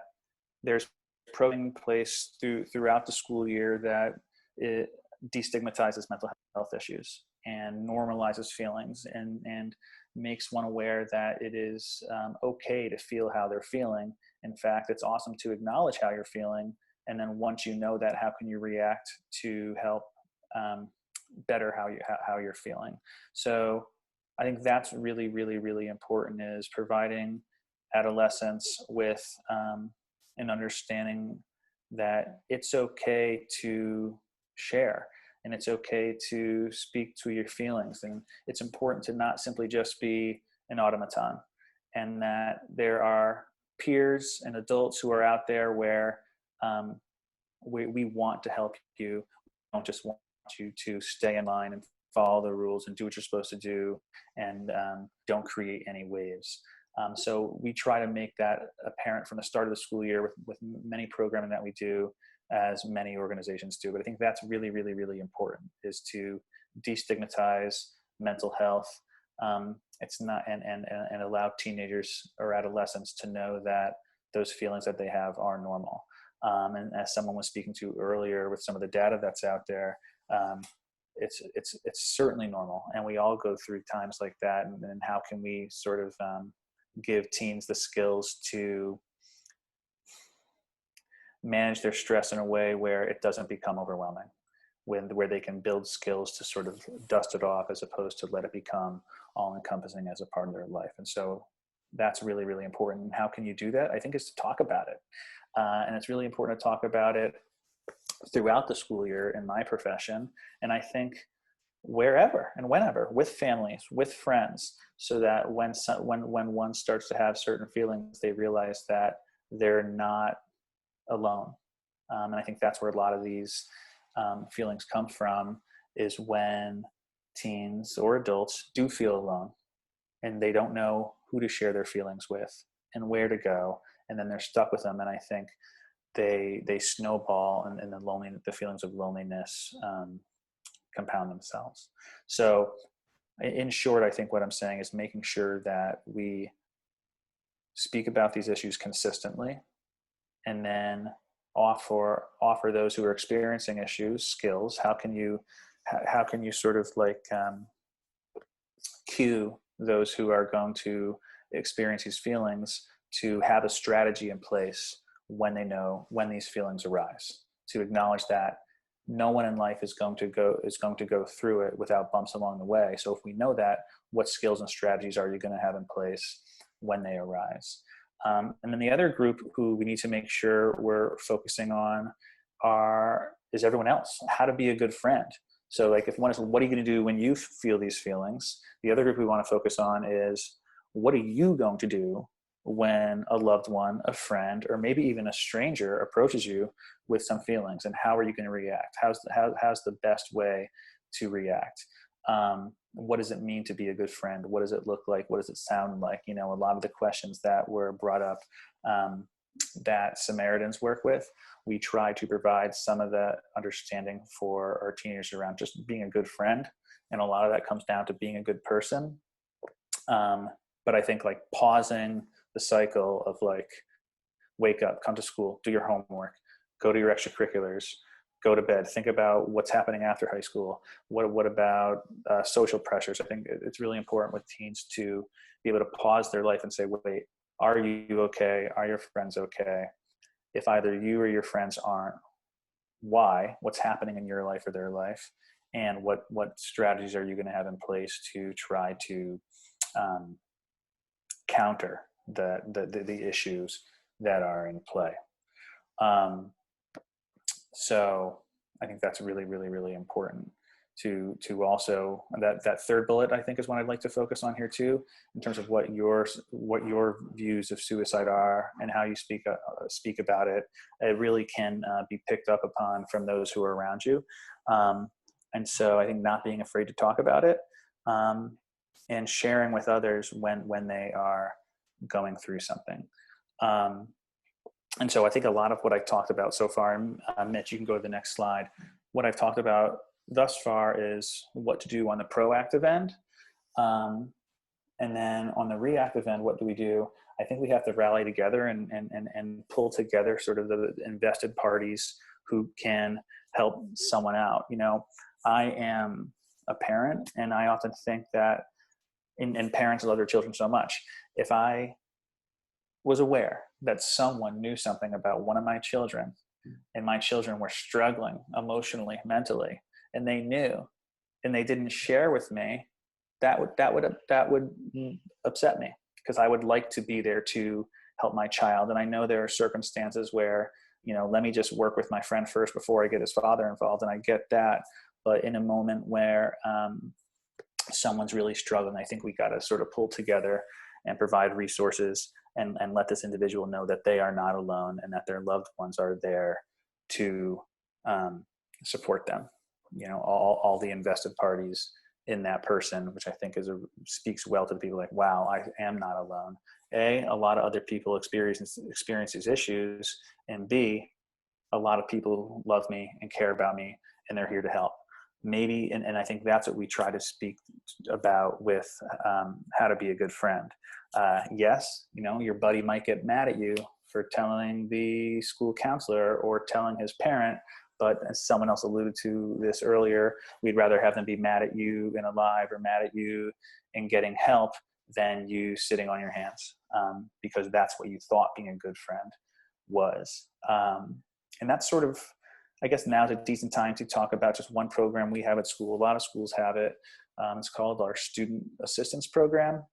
Speaker 6: there's programming in place throughout the school year that it destigmatizes mental health issues and normalizes feelings and makes one aware that it is okay to feel how they're feeling. In fact, it's awesome to acknowledge how you're feeling. And then once you know that, how can you react to help better how you're feeling? So I think that's really, really, really important, is providing adolescents with an understanding that it's okay to share and it's okay to speak to your feelings. And it's important to not simply just be an automaton, and that there are peers and adults who are out there where we want to help you. just want you to stay in line and follow the rules and do what you're supposed to do, and don't create any waves. So we try to make that apparent from the start of the school year with many programming that we do, as many organizations do. But I think that's really, really, really important, is to destigmatize mental health. It's not, and allow teenagers or adolescents to know that those feelings that they have are normal. And as someone was speaking to earlier with some of the data that's out there, it's certainly normal, and we all go through times like that. And how can we sort of give teens the skills to manage their stress in a way where it doesn't become overwhelming, where they can build skills to sort of dust it off, as opposed to let it become all encompassing as a part of their life. And so that's really, really important. And how can you do that? I think is to talk about it. And it's really important to talk about it throughout the school year in my profession. And I think wherever and whenever, with families, with friends, so that when one starts to have certain feelings, they realize that they're not alone. And I think that's where a lot of these feelings come from, is when teens or adults do feel alone and they don't know who to share their feelings with and where to go, and then they're stuck with them. And I think they snowball, and the feelings of loneliness compound themselves. So in short, I think what I'm saying is making sure that we speak about these issues consistently, and then offer those who are experiencing issues skills. How can you sort of like cue those who are going to experience these feelings to have a strategy in place when they know when these feelings arise, to acknowledge that no one in life is going to go through it without bumps along the way. So if we know that, what skills and strategies are you going to have in place when they arise? And then the other group who we need to make sure we're focusing on is everyone else. How to be a good friend. So like, if one is, what are you going to do when you feel these feelings? The other group we want to focus on is, what are you going to do when a loved one, a friend, or maybe even a stranger approaches you with some feelings, and how are you going to react? How's the best way to react? What does it mean to be a good friend? What does it look like? What does it sound like? You know, a lot of the questions that were brought up that Samaritans work with, we try to provide some of that understanding for our teenagers around just being a good friend. And a lot of that comes down to being a good person. But I think like pausing the cycle of like, wake up, come to school, do your homework, go to your extracurriculars, go to bed, think about what's happening after high school. What about social pressures? I think it's really important with teens to be able to pause their life and say, wait, are you okay? Are your friends okay? If either you or your friends aren't, why? What's happening in your life or their life? And what strategies are you going to have in place to try to counter the issues that are in play? So I think that's really, really, really important to also, that third bullet, I think, is one I'd like to focus on here too, in terms of what your views of suicide are and how you speak about it. It really can be picked up upon from those who are around you. And so I think not being afraid to talk about it, and sharing with others when they are going through something. And so I think a lot of what I've talked about so far, and Mitch, you can go to the next slide. What I've talked about thus far is what to do on the proactive end. And then on the reactive end, what do we do? I think we have to rally together and pull together sort of the invested parties who can help someone out. You know, I am a parent, and I often think that, and parents love their children so much. If I was aware that someone knew something about one of my children, and my children were struggling emotionally, mentally, and they knew, and they didn't share with me, that would upset me, because I would like to be there to help my child. And I know there are circumstances where, you know, let me just work with my friend first before I get his father involved, and I get that. But in a moment where someone's really struggling, I think we got to sort of pull together and provide resources and let this individual know that they are not alone, and that their loved ones are there to support them. all the invested parties in that person, which I think speaks well to the people like, wow, I am not alone. A lot of other people experience these issues, and B, a lot of people love me and care about me, and they're here to help. Maybe, and I think that's what we try to speak about with how to be a good friend. Yes, your buddy might get mad at you for telling the school counselor or telling his parent, but as someone else alluded to this earlier, we'd rather have them be mad at you and alive or mad at you and getting help than you sitting on your hands, because that's what you thought being a good friend was. And that's sort of, I guess now's a decent time to talk about just one program we have at school. A lot of schools have it. It's called our Student Assistance Program.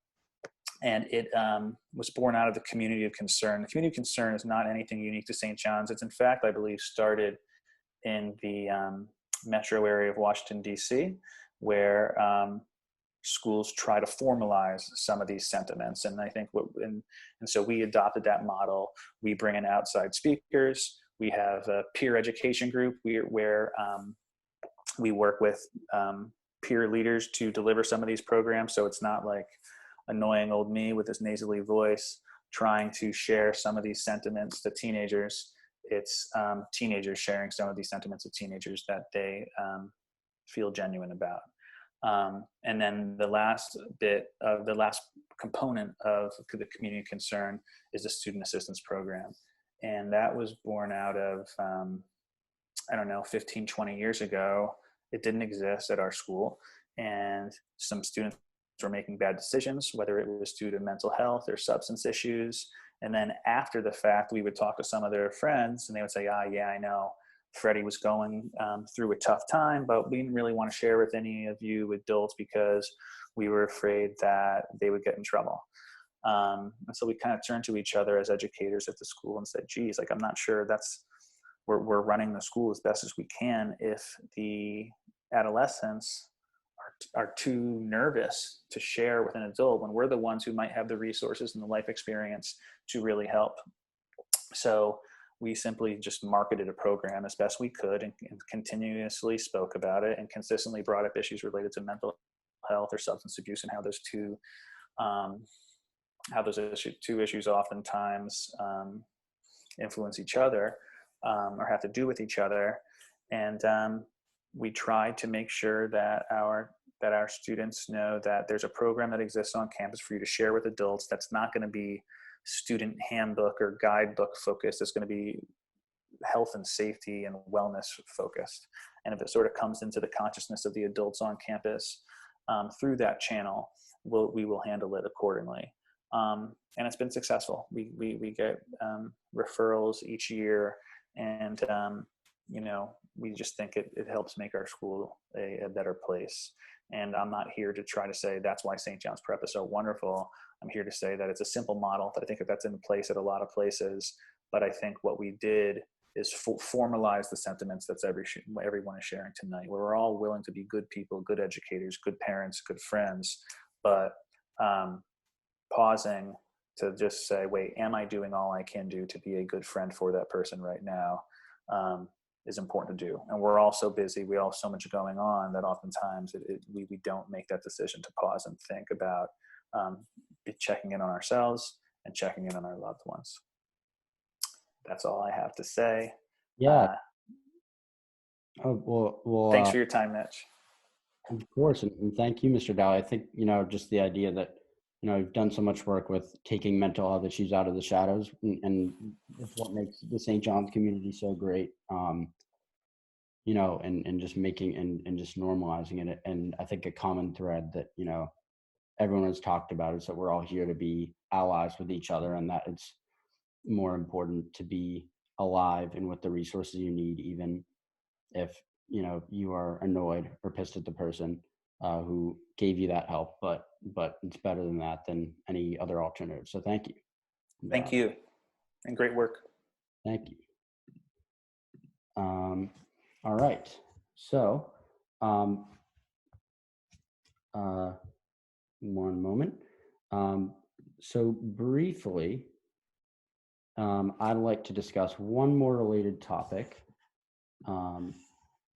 Speaker 6: And it was born out of the community of concern. The community of concern is not anything unique to St. John's. It's in fact, I believe, started in the metro area of Washington, D.C., where schools try to formalize some of these sentiments. And I think and so we adopted that model. We bring in outside speakers. We have a peer education group where we work with peer leaders to deliver some of these programs. So it's not like annoying old me with this nasally voice trying to share some of these sentiments to teenagers. It's teenagers sharing some of these sentiments to teenagers that they feel genuine about. And then the last component of the community concern is the Student Assistance Program. And that was born out of, 15, 20 years ago. It didn't exist at our school. And some students were making bad decisions, whether it was due to mental health or substance issues. And then after the fact, we would talk to some of their friends and they would say, yeah, I know Freddie was going through a tough time, but we didn't really want to share with any of you adults because we were afraid that they would get in trouble. And so we kind of turned to each other as educators at the school and said, geez, I'm not sure we're running the school as best as we can if the adolescents are too nervous to share with an adult when we're the ones who might have the resources and the life experience to really help. So we simply just marketed a program as best we could and continuously spoke about it and consistently brought up issues related to mental health or substance abuse and how those two issues oftentimes influence each other or have to do with each other. And we tried to make sure that our students know that there's a program that exists on campus for you to share with adults that's not going to be student handbook or guidebook focused. It's going to be health and safety and wellness focused. And if it sort of comes into the consciousness of the adults on campus through that channel, we will handle it accordingly. And it's been successful. We get referrals each year, and we just think it helps make our school a better place. And I'm not here to try to say that's why St. John's Prep is so wonderful. I'm here to say that it's a simple model that I think that's in place at a lot of places. But I think what we did is formalize the sentiments that's everyone is sharing tonight. We're all willing to be good people, good educators, good parents, good friends, but pausing to just say, wait, am I doing all I can do to be a good friend for that person right now? Is important to do. And we're all so busy, we all have so much going on that oftentimes we don't make that decision to pause and think about checking in on ourselves and checking in on our loved ones. That's all I have to say.
Speaker 1: Yeah. Well,
Speaker 6: thanks for your time, Mitch.
Speaker 1: Of course. And thank you, Mr. Dowley. I think, just the idea that, you've done so much work with taking mental health issues out of the shadows, and it's what makes the St. John's community so great, and just making and just normalizing it. And I think a common thread that, everyone has talked about is that we're all here to be allies with each other, and that it's more important to be alive and with the resources you need, even if, you are annoyed or pissed at the person who gave you that help, but it's better than that, than any other alternative. So thank you.
Speaker 6: Thank you. And great work.
Speaker 1: Thank you. All right. So, one moment. So briefly, I'd like to discuss one more related topic,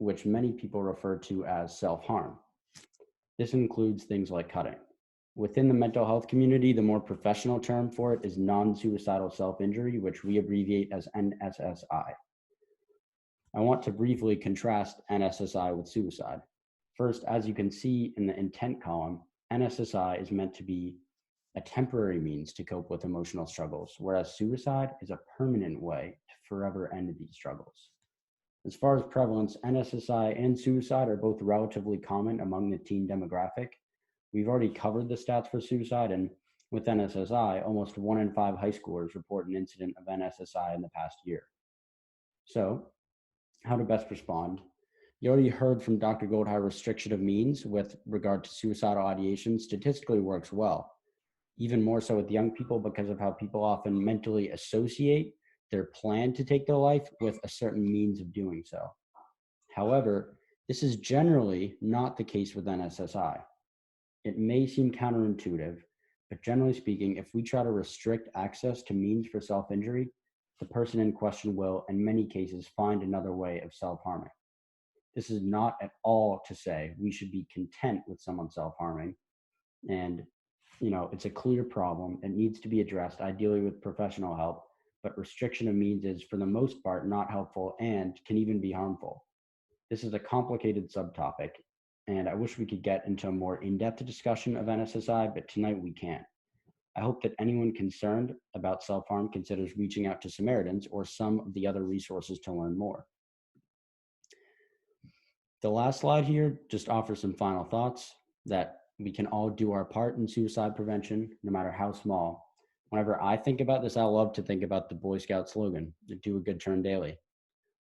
Speaker 1: which many people refer to as self-harm. This includes things like cutting. Within the mental health community, the more professional term for it is non-suicidal self-injury, which we abbreviate as NSSI. I want to briefly contrast NSSI with suicide. First, as you can see in the intent column, NSSI is meant to be a temporary means to cope with emotional struggles, whereas suicide is a permanent way to forever end these struggles. As far as prevalence, NSSI and suicide are both relatively common among the teen demographic. We've already covered the stats for suicide, and with NSSI, almost 1 in 5 high schoolers report an incident of NSSI in the past year. So, how to best respond? You already heard from Dr. Gold how restriction of means with regard to suicidal ideation statistically works well. Even more so with young people because of how people often mentally associate their plan to take their life with a certain means of doing so. However, this is generally not the case with NSSI. It may seem counterintuitive, but generally speaking, if we try to restrict access to means for self-injury, the person in question will, in many cases, find another way of self-harming. This is not at all to say we should be content with someone self-harming. And, it's a clear problem. It needs to be addressed, ideally with professional help, but restriction of means is, for the most part, not helpful and can even be harmful. This is a complicated subtopic, and I wish we could get into a more in-depth discussion of NSSI, but tonight we can't. I hope that anyone concerned about self-harm considers reaching out to Samaritans or some of the other resources to learn more. The last slide here just offers some final thoughts that we can all do our part in suicide prevention, no matter how small. Whenever I think about this, I love to think about the Boy Scout slogan, do a good turn daily.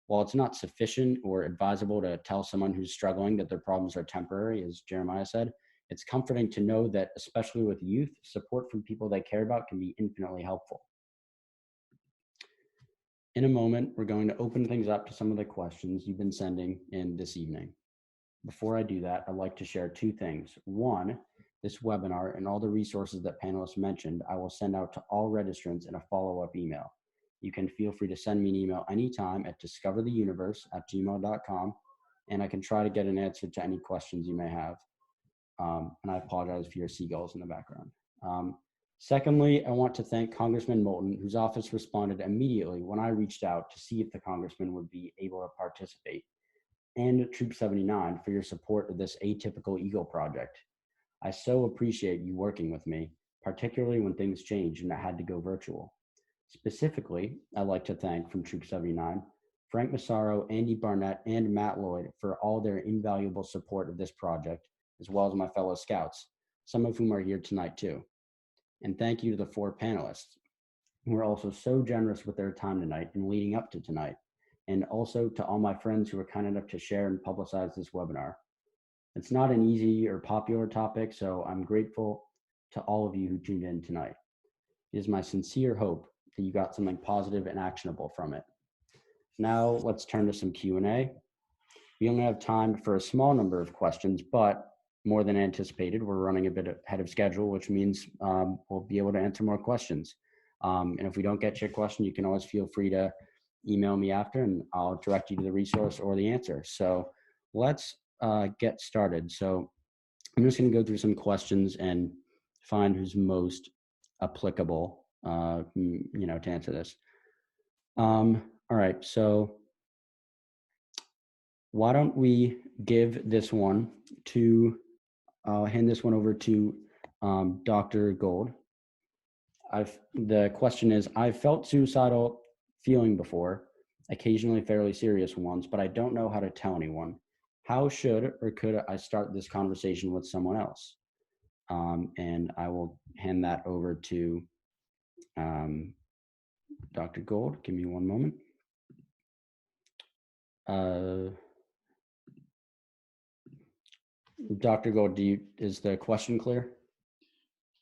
Speaker 1: While it's not sufficient or advisable to tell someone who's struggling that their problems are temporary, as Jeremiah said, it's comforting to know that, especially with youth, support from people they care about can be infinitely helpful. In a moment, we're going to open things up to some of the questions you've been sending in this evening. Before I do that, I'd like to share 2 things. One, this webinar and all the resources that panelists mentioned, I will send out to all registrants in a follow-up email. You can feel free to send me an email anytime at discovertheuniverse@gmail.com, and I can try to get an answer to any questions you may have. And I apologize for your seagulls in the background. Secondly, I want to thank Congressman Moulton, whose office responded immediately when I reached out to see if the congressman would be able to participate, and Troop 79 for your support of this Atypical Eagle project. I so appreciate you working with me, particularly when things changed and I had to go virtual. Specifically, I'd like to thank, from Troop 79, Frank Massaro, Andy Barnett, and Matt Lloyd for all their invaluable support of this project, as well as my fellow scouts, some of whom are here tonight too. And thank you to the 4 panelists, who are also so generous with their time tonight and leading up to tonight, and also to all my friends who were kind enough to share and publicize this webinar. It's not an easy or popular topic, so I'm grateful to all of you who tuned in tonight. It is my sincere hope that you got something positive and actionable from it. Now let's turn to some Q&A. We only have time for a small number of questions, but more than anticipated, we're running a bit ahead of schedule, which means we'll be able to answer more questions. And if we don't get your question, you can always feel free to email me after and I'll direct you to the resource or the answer. So let's get started. So I'm just going to go through some questions and find who's most applicable, to answer this. All right, so why don't we give this one to, I'll hand this one over to Dr. Gold. The question is, I've felt suicidal feeling before, occasionally fairly serious ones, but I don't know how to tell anyone. How should or could I start this conversation with someone else? And I will hand that over to Dr. Gold. Give me one moment. Dr. Gold, is the question clear?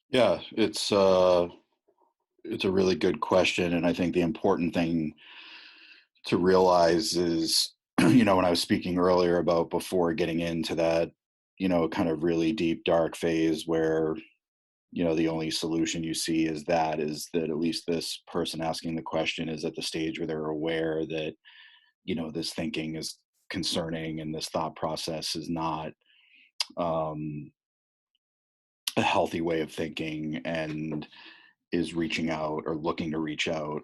Speaker 3: Yeah, it's a really good question, and I think the important thing to realize is, when I was speaking earlier about before getting into that, kind of really deep, dark phase where, the only solution you see is that at least this person asking the question is at the stage where they're aware that, this thinking is concerning, and this thought process is not a healthy way of thinking, and is reaching out or looking to reach out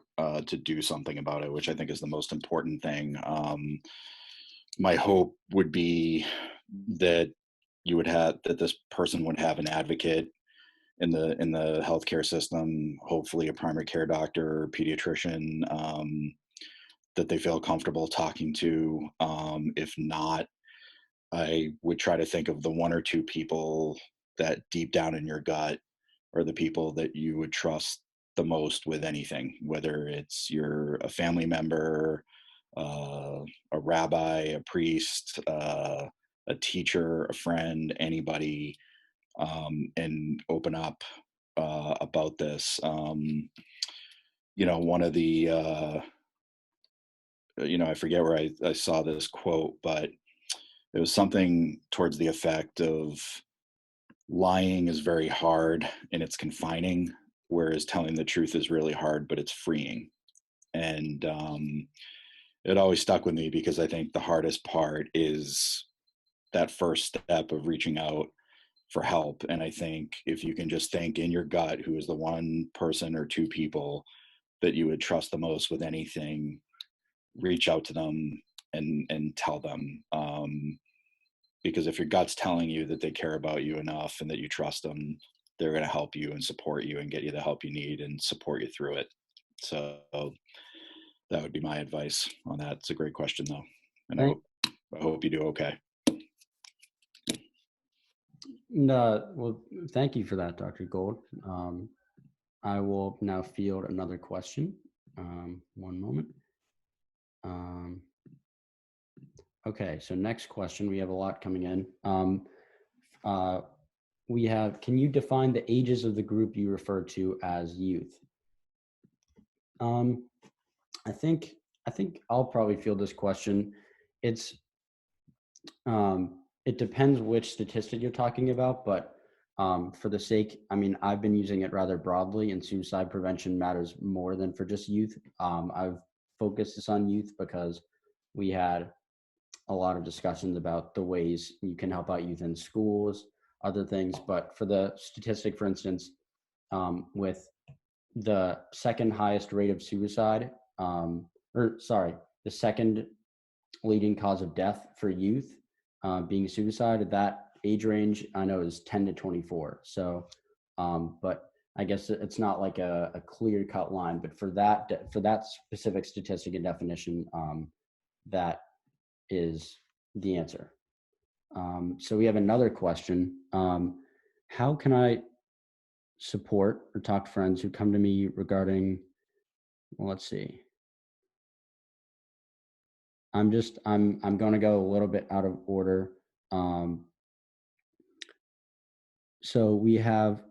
Speaker 3: to do something about it, which I think is the most important thing. My hope would be that that this person would have an advocate in the healthcare system, hopefully a primary care doctor or pediatrician, that they feel comfortable talking to. If not, I would try to think of the one or two people that deep down in your gut are the people that you would trust the most with anything, whether it's a family member, a rabbi, a priest, a teacher, a friend, anybody, and open up about this. One of the, I forget where I saw this quote, but it was something towards the effect of, lying is very hard and it's confining, whereas telling the truth is really hard, but it's freeing. And it always stuck with me, because I think the hardest part is that first step of reaching out for help. And I think if you can just think in your gut who is the one person or two people that you would trust the most with anything, reach out to them and tell them. Because if your gut's telling you that they care about you enough and that you trust them, they're going to help you and support you and get you the help you need and support you through it. So that would be my advice on that. It's a great question, though. And I hope you do okay.
Speaker 1: Well, thank you for that, Dr. Gold. I will now field another question. One moment. Okay, so next question. We have a lot coming in. We have, can you define the ages of the group you refer to as youth? I think I'll probably field this question. It depends which statistic you're talking about, but for the sake, I've been using it rather broadly, and suicide prevention matters more than for just youth. I've focused this on youth because we had a lot of discussions about the ways you can help out youth in schools, other things. But for the statistic, for instance, with the second highest rate of suicide, the second leading cause of death for youth being suicide, that age range I know is 10 to 24. So, but I guess it's not like a clear cut line, but for that specific statistic and definition, that is the answer. So we have another question. How can I support or talk to friends who come to me regarding, well, let's see. I'm going to go a little bit out of order. So we have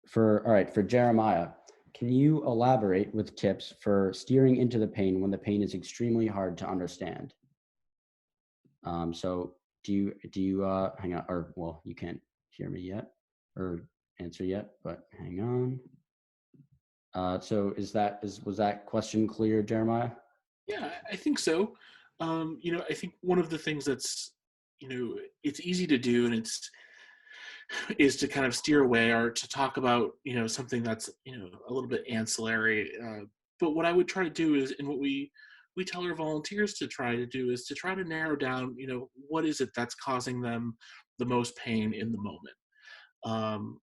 Speaker 1: for Jeremiah, can you elaborate with tips for steering into the pain when the pain is extremely hard to understand? So do you hang on, or well, you can't hear me yet or answer yet, but hang on. So was that question clear, Jeremiah?
Speaker 4: Yeah, I think so. I think one of the things that's, it's easy to do, and is to kind of steer away or to talk about, something that's, a little bit ancillary. But what I would try to do is, and what we tell our volunteers to try to do, is to try to narrow down, what is it that's causing them the most pain in the moment.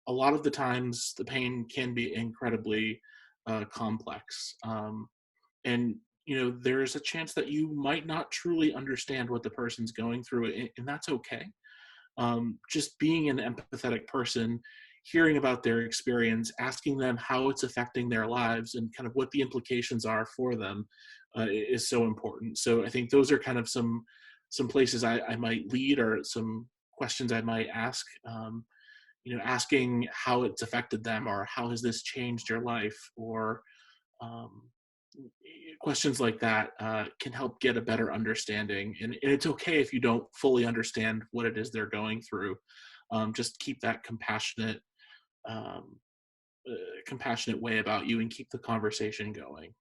Speaker 4: A lot of the times the pain can be incredibly complex. And there's a chance that you might not truly understand what the person's going through, and that's okay. Just being an empathetic person, hearing about their experience, asking them how it's affecting their lives and kind of what the implications are for them is so important. So I think those are kind of some places I might lead, or some questions I might ask. Asking how it's affected them, or how has this changed your life, or questions like that can help get a better understanding. And it's okay if you don't fully understand what it is they're going through. Just keep that compassionate way about you, and keep the conversation going.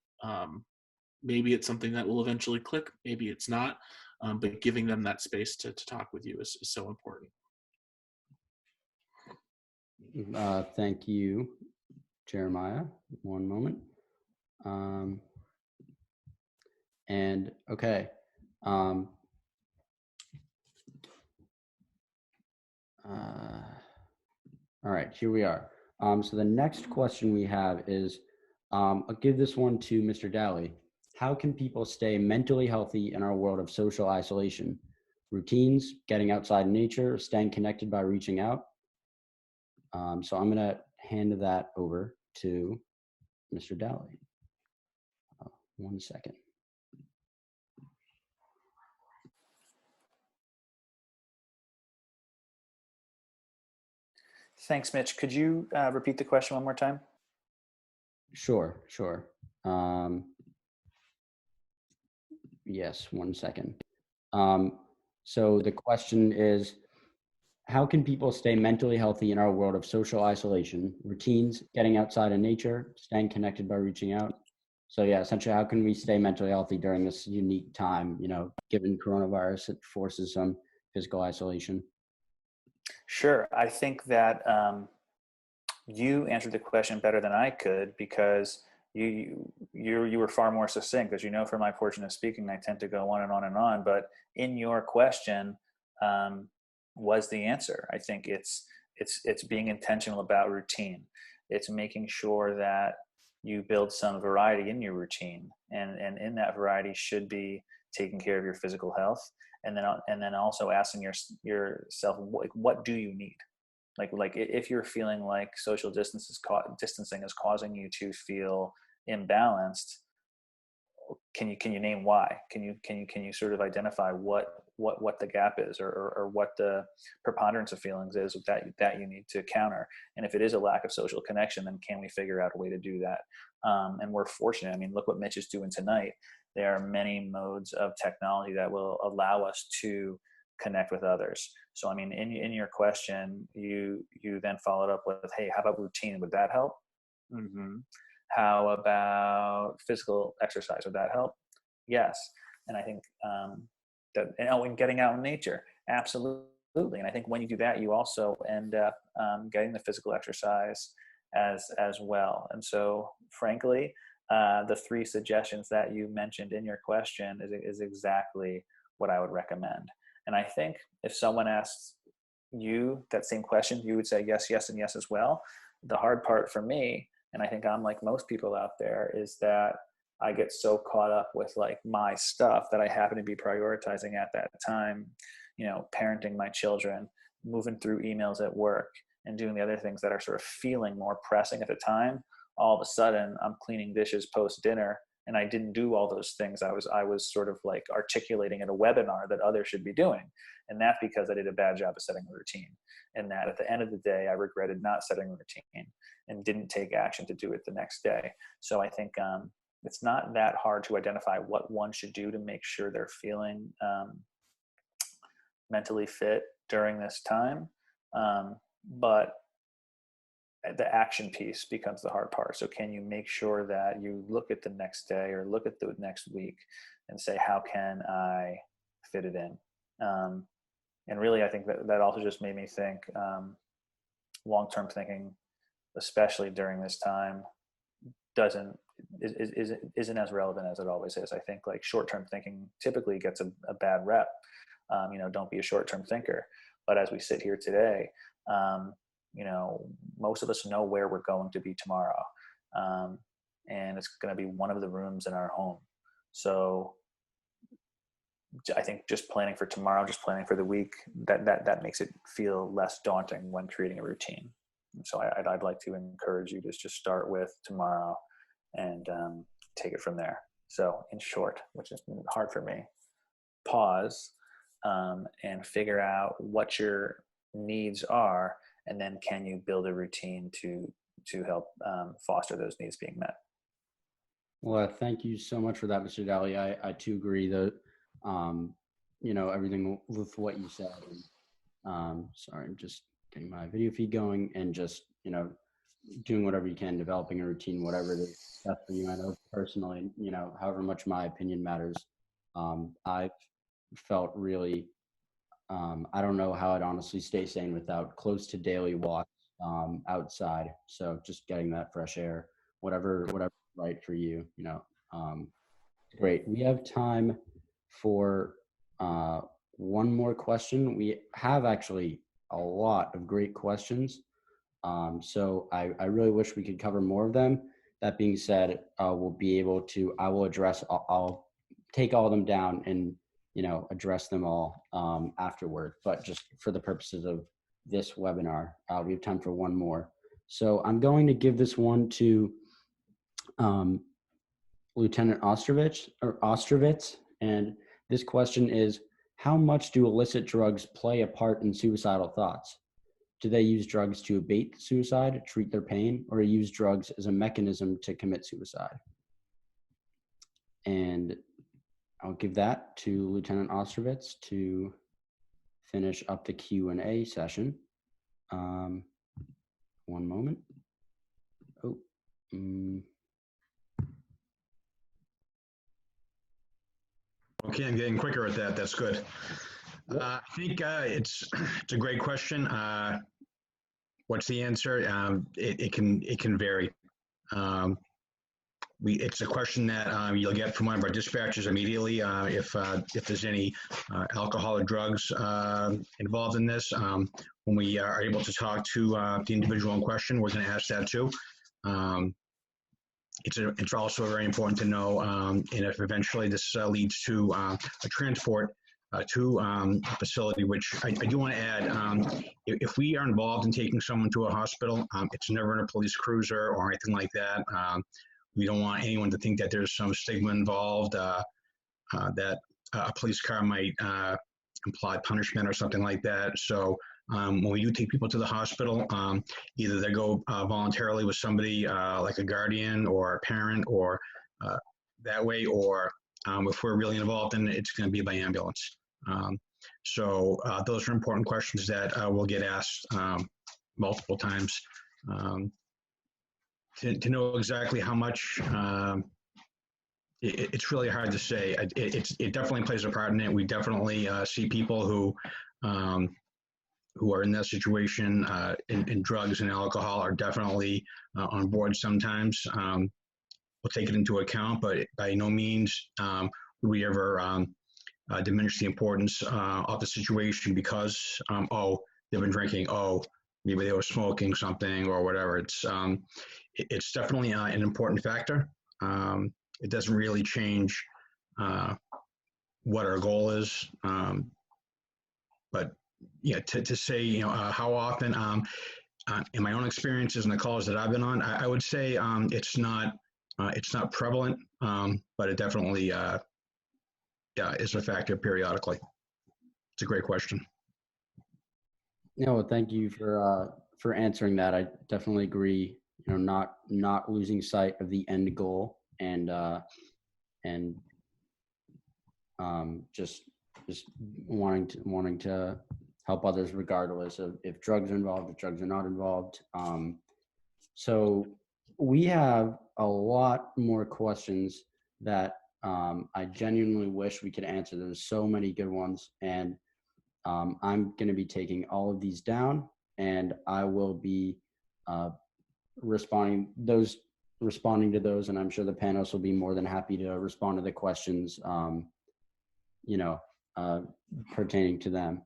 Speaker 4: Maybe it's something that will eventually click, maybe it's not. but giving them that space to talk with you is so important.
Speaker 1: Thank you, Jeremiah. One moment. And okay. All right, here we are. So the next question we have is, I'll give this one to Mr. Dowley. How can people stay mentally healthy in our world of social isolation? Routines, getting outside in nature, staying connected by reaching out. So I'm going to hand that over to Mr. Dowley. 1 second.
Speaker 6: Thanks, Mitch. Could you repeat the question one more time?
Speaker 1: Sure. Yes, 1 second. So the question is, how can people stay mentally healthy in our world of social isolation? Routines, getting outside in nature, staying connected by reaching out. So yeah, essentially, how can we stay mentally healthy during this unique time, given coronavirus, it forces some physical isolation?
Speaker 6: Sure. I think that you answered the question better than I could, because you were far more succinct. As you know, from my portion of speaking, I tend to go on and on and on. But in your question was the answer. I think it's being intentional about routine. It's making sure that you build some variety in your routine, and in that variety should be taking care of your physical health, and then also asking yourself, what do you need? Like if you're feeling like social distancing is causing you to feel imbalanced, can you name why? Can you sort of identify what the gap is, or what the preponderance of feelings is that you need to counter? And if it is a lack of social connection, then can we figure out a way to do that? And we're fortunate. I mean, look what Mitch is doing tonight. There are many modes of technology that will allow us to connect with others. So, I mean, in your question, you then followed up with, hey, how about routine? Would that help? Mm-hmm. How about physical exercise? Would that help? Yes. And I think and getting out in nature, absolutely. And I think when you do that, you also end up getting the physical exercise as well. And so, frankly, the 3 suggestions that you mentioned in your question is exactly what I would recommend. And I think if someone asks you that same question, you would say yes, yes, and yes as well. The hard part for me, and I think I'm like most people out there, is that I get so caught up with like my stuff that I happen to be prioritizing at that time, parenting my children, moving through emails at work, and doing the other things that are sort of feeling more pressing at the time. All of a sudden, I'm cleaning dishes post dinner, and I didn't do all those things I was sort of like articulating in a webinar that others should be doing. And that's because I did a bad job of setting a routine. And that at the end of the day, I regretted not setting a routine and didn't take action to do it the next day. So I think it's not that hard to identify what one should do to make sure they're feeling mentally fit during this time. But the action piece becomes the hard part. So can you make sure that you look at the next day or look at the next week and say, how can I fit it in? And really, I think that also just made me think long-term thinking, especially during this time, isn't as relevant as it always is. I think like short-term thinking typically gets a bad rep. Don't be a short-term thinker. But as we sit here today, most of us know where we're going to be tomorrow. And it's going to be one of the rooms in our home. So I think just planning for tomorrow, just planning for the week, that makes it feel less daunting when creating a routine. So I'd like to encourage you to just start with tomorrow and take it from there. So in short, which is hard for me, pause and figure out what your needs are, and then can you build a routine to help foster those needs being met.
Speaker 1: Well, thank you so much for that, Mr. Dowley. I too agree that, everything with what you said. And, sorry, I'm just getting my video feed going, and just, doing whatever you can, developing a routine, whatever it is best for you. I know personally, however much my opinion matters, I've felt really, I don't know how I'd honestly stay sane without close to daily walks outside. So just getting that fresh air, whatever right for you, great. We have time for one more question. We have actually a lot of great questions. So I really wish we could cover more of them. That being said, I will address, I'll take all of them down and, address them all afterward. But just for the purposes of this webinar, we have time for one more. So I'm going to give this one to Lieutenant Ostrovitz. And this question is, how much do illicit drugs play a part in suicidal thoughts? Do they use drugs to abate suicide, treat their pain, or use drugs as a mechanism to commit suicide? And I'll give that to Lieutenant Ostrovitz to finish up the Q&A session. One moment.
Speaker 5: Okay, I'm getting quicker at that. That's good. I think it's a great question. What's the answer? It can vary. It's a question that you'll get from one of our dispatchers immediately if there's any alcohol or drugs involved in this. When we are able to talk to the individual in question, we're going to ask that too. It's also very important to know, and if eventually this leads to a transport to a facility, which I do want to add, if we are involved in taking someone to a hospital, it's never in a police cruiser or anything like that. We don't want anyone to think that there's some stigma involved, that a police car might imply punishment or something like that. So when we do take people to the hospital, either they go voluntarily with somebody like a guardian or a parent or that way, or if we're really involved in it, it's going to be by ambulance. So those are important questions that will get asked multiple times. To know exactly how much, it's really hard to say. It definitely plays a part in it. We definitely see people who are in that situation, and drugs and alcohol are definitely on board sometimes. We'll take it into account, but by no means would we ever diminish the importance of the situation because, oh, they've been drinking, oh, maybe they were smoking something or whatever. It's definitely an important factor. It doesn't really change what our goal is, but yeah, to say, how often, in my own experiences and the calls that I've been on, I would say it's not prevalent, but it definitely is a factor periodically. It's a great question.
Speaker 1: No, thank you for answering that. I definitely agree. Not losing sight of the end goal and just wanting to help others regardless of if drugs are involved, if drugs are not involved. So we have a lot more questions that I genuinely wish we could answer. There's so many good ones, and I'm going to be taking all of these down, and I will be responding to those, and I'm sure the panelists will be more than happy to respond to the questions, pertaining to them.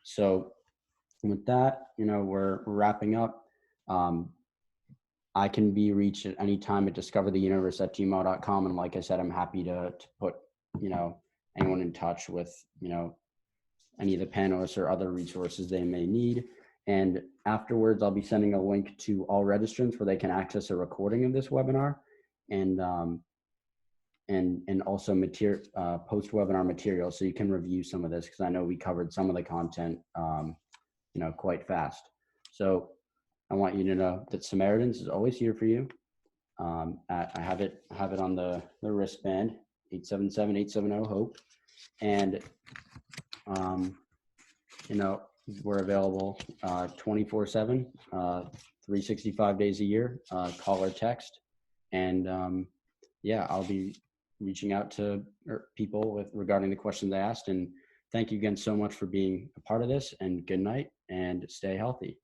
Speaker 1: So with that, we're wrapping up. I can be reached at any time at discovertheuniverse@gmail.com. And like I said, I'm happy to put, anyone in touch with, any of the panelists or other resources they may need. And afterwards, I'll be sending a link to all registrants where they can access a recording of this webinar and also post-webinar material, so you can review some of this, because I know we covered some of the content, quite fast. So I want you to know that Samaritans is always here for you. I have it on the wristband, 877-870-HOPE. And, we're available 24/7, 365 days a year, call or text. And I'll be reaching out to people regarding the questions I asked. And thank you again so much for being a part of this, and good night and stay healthy.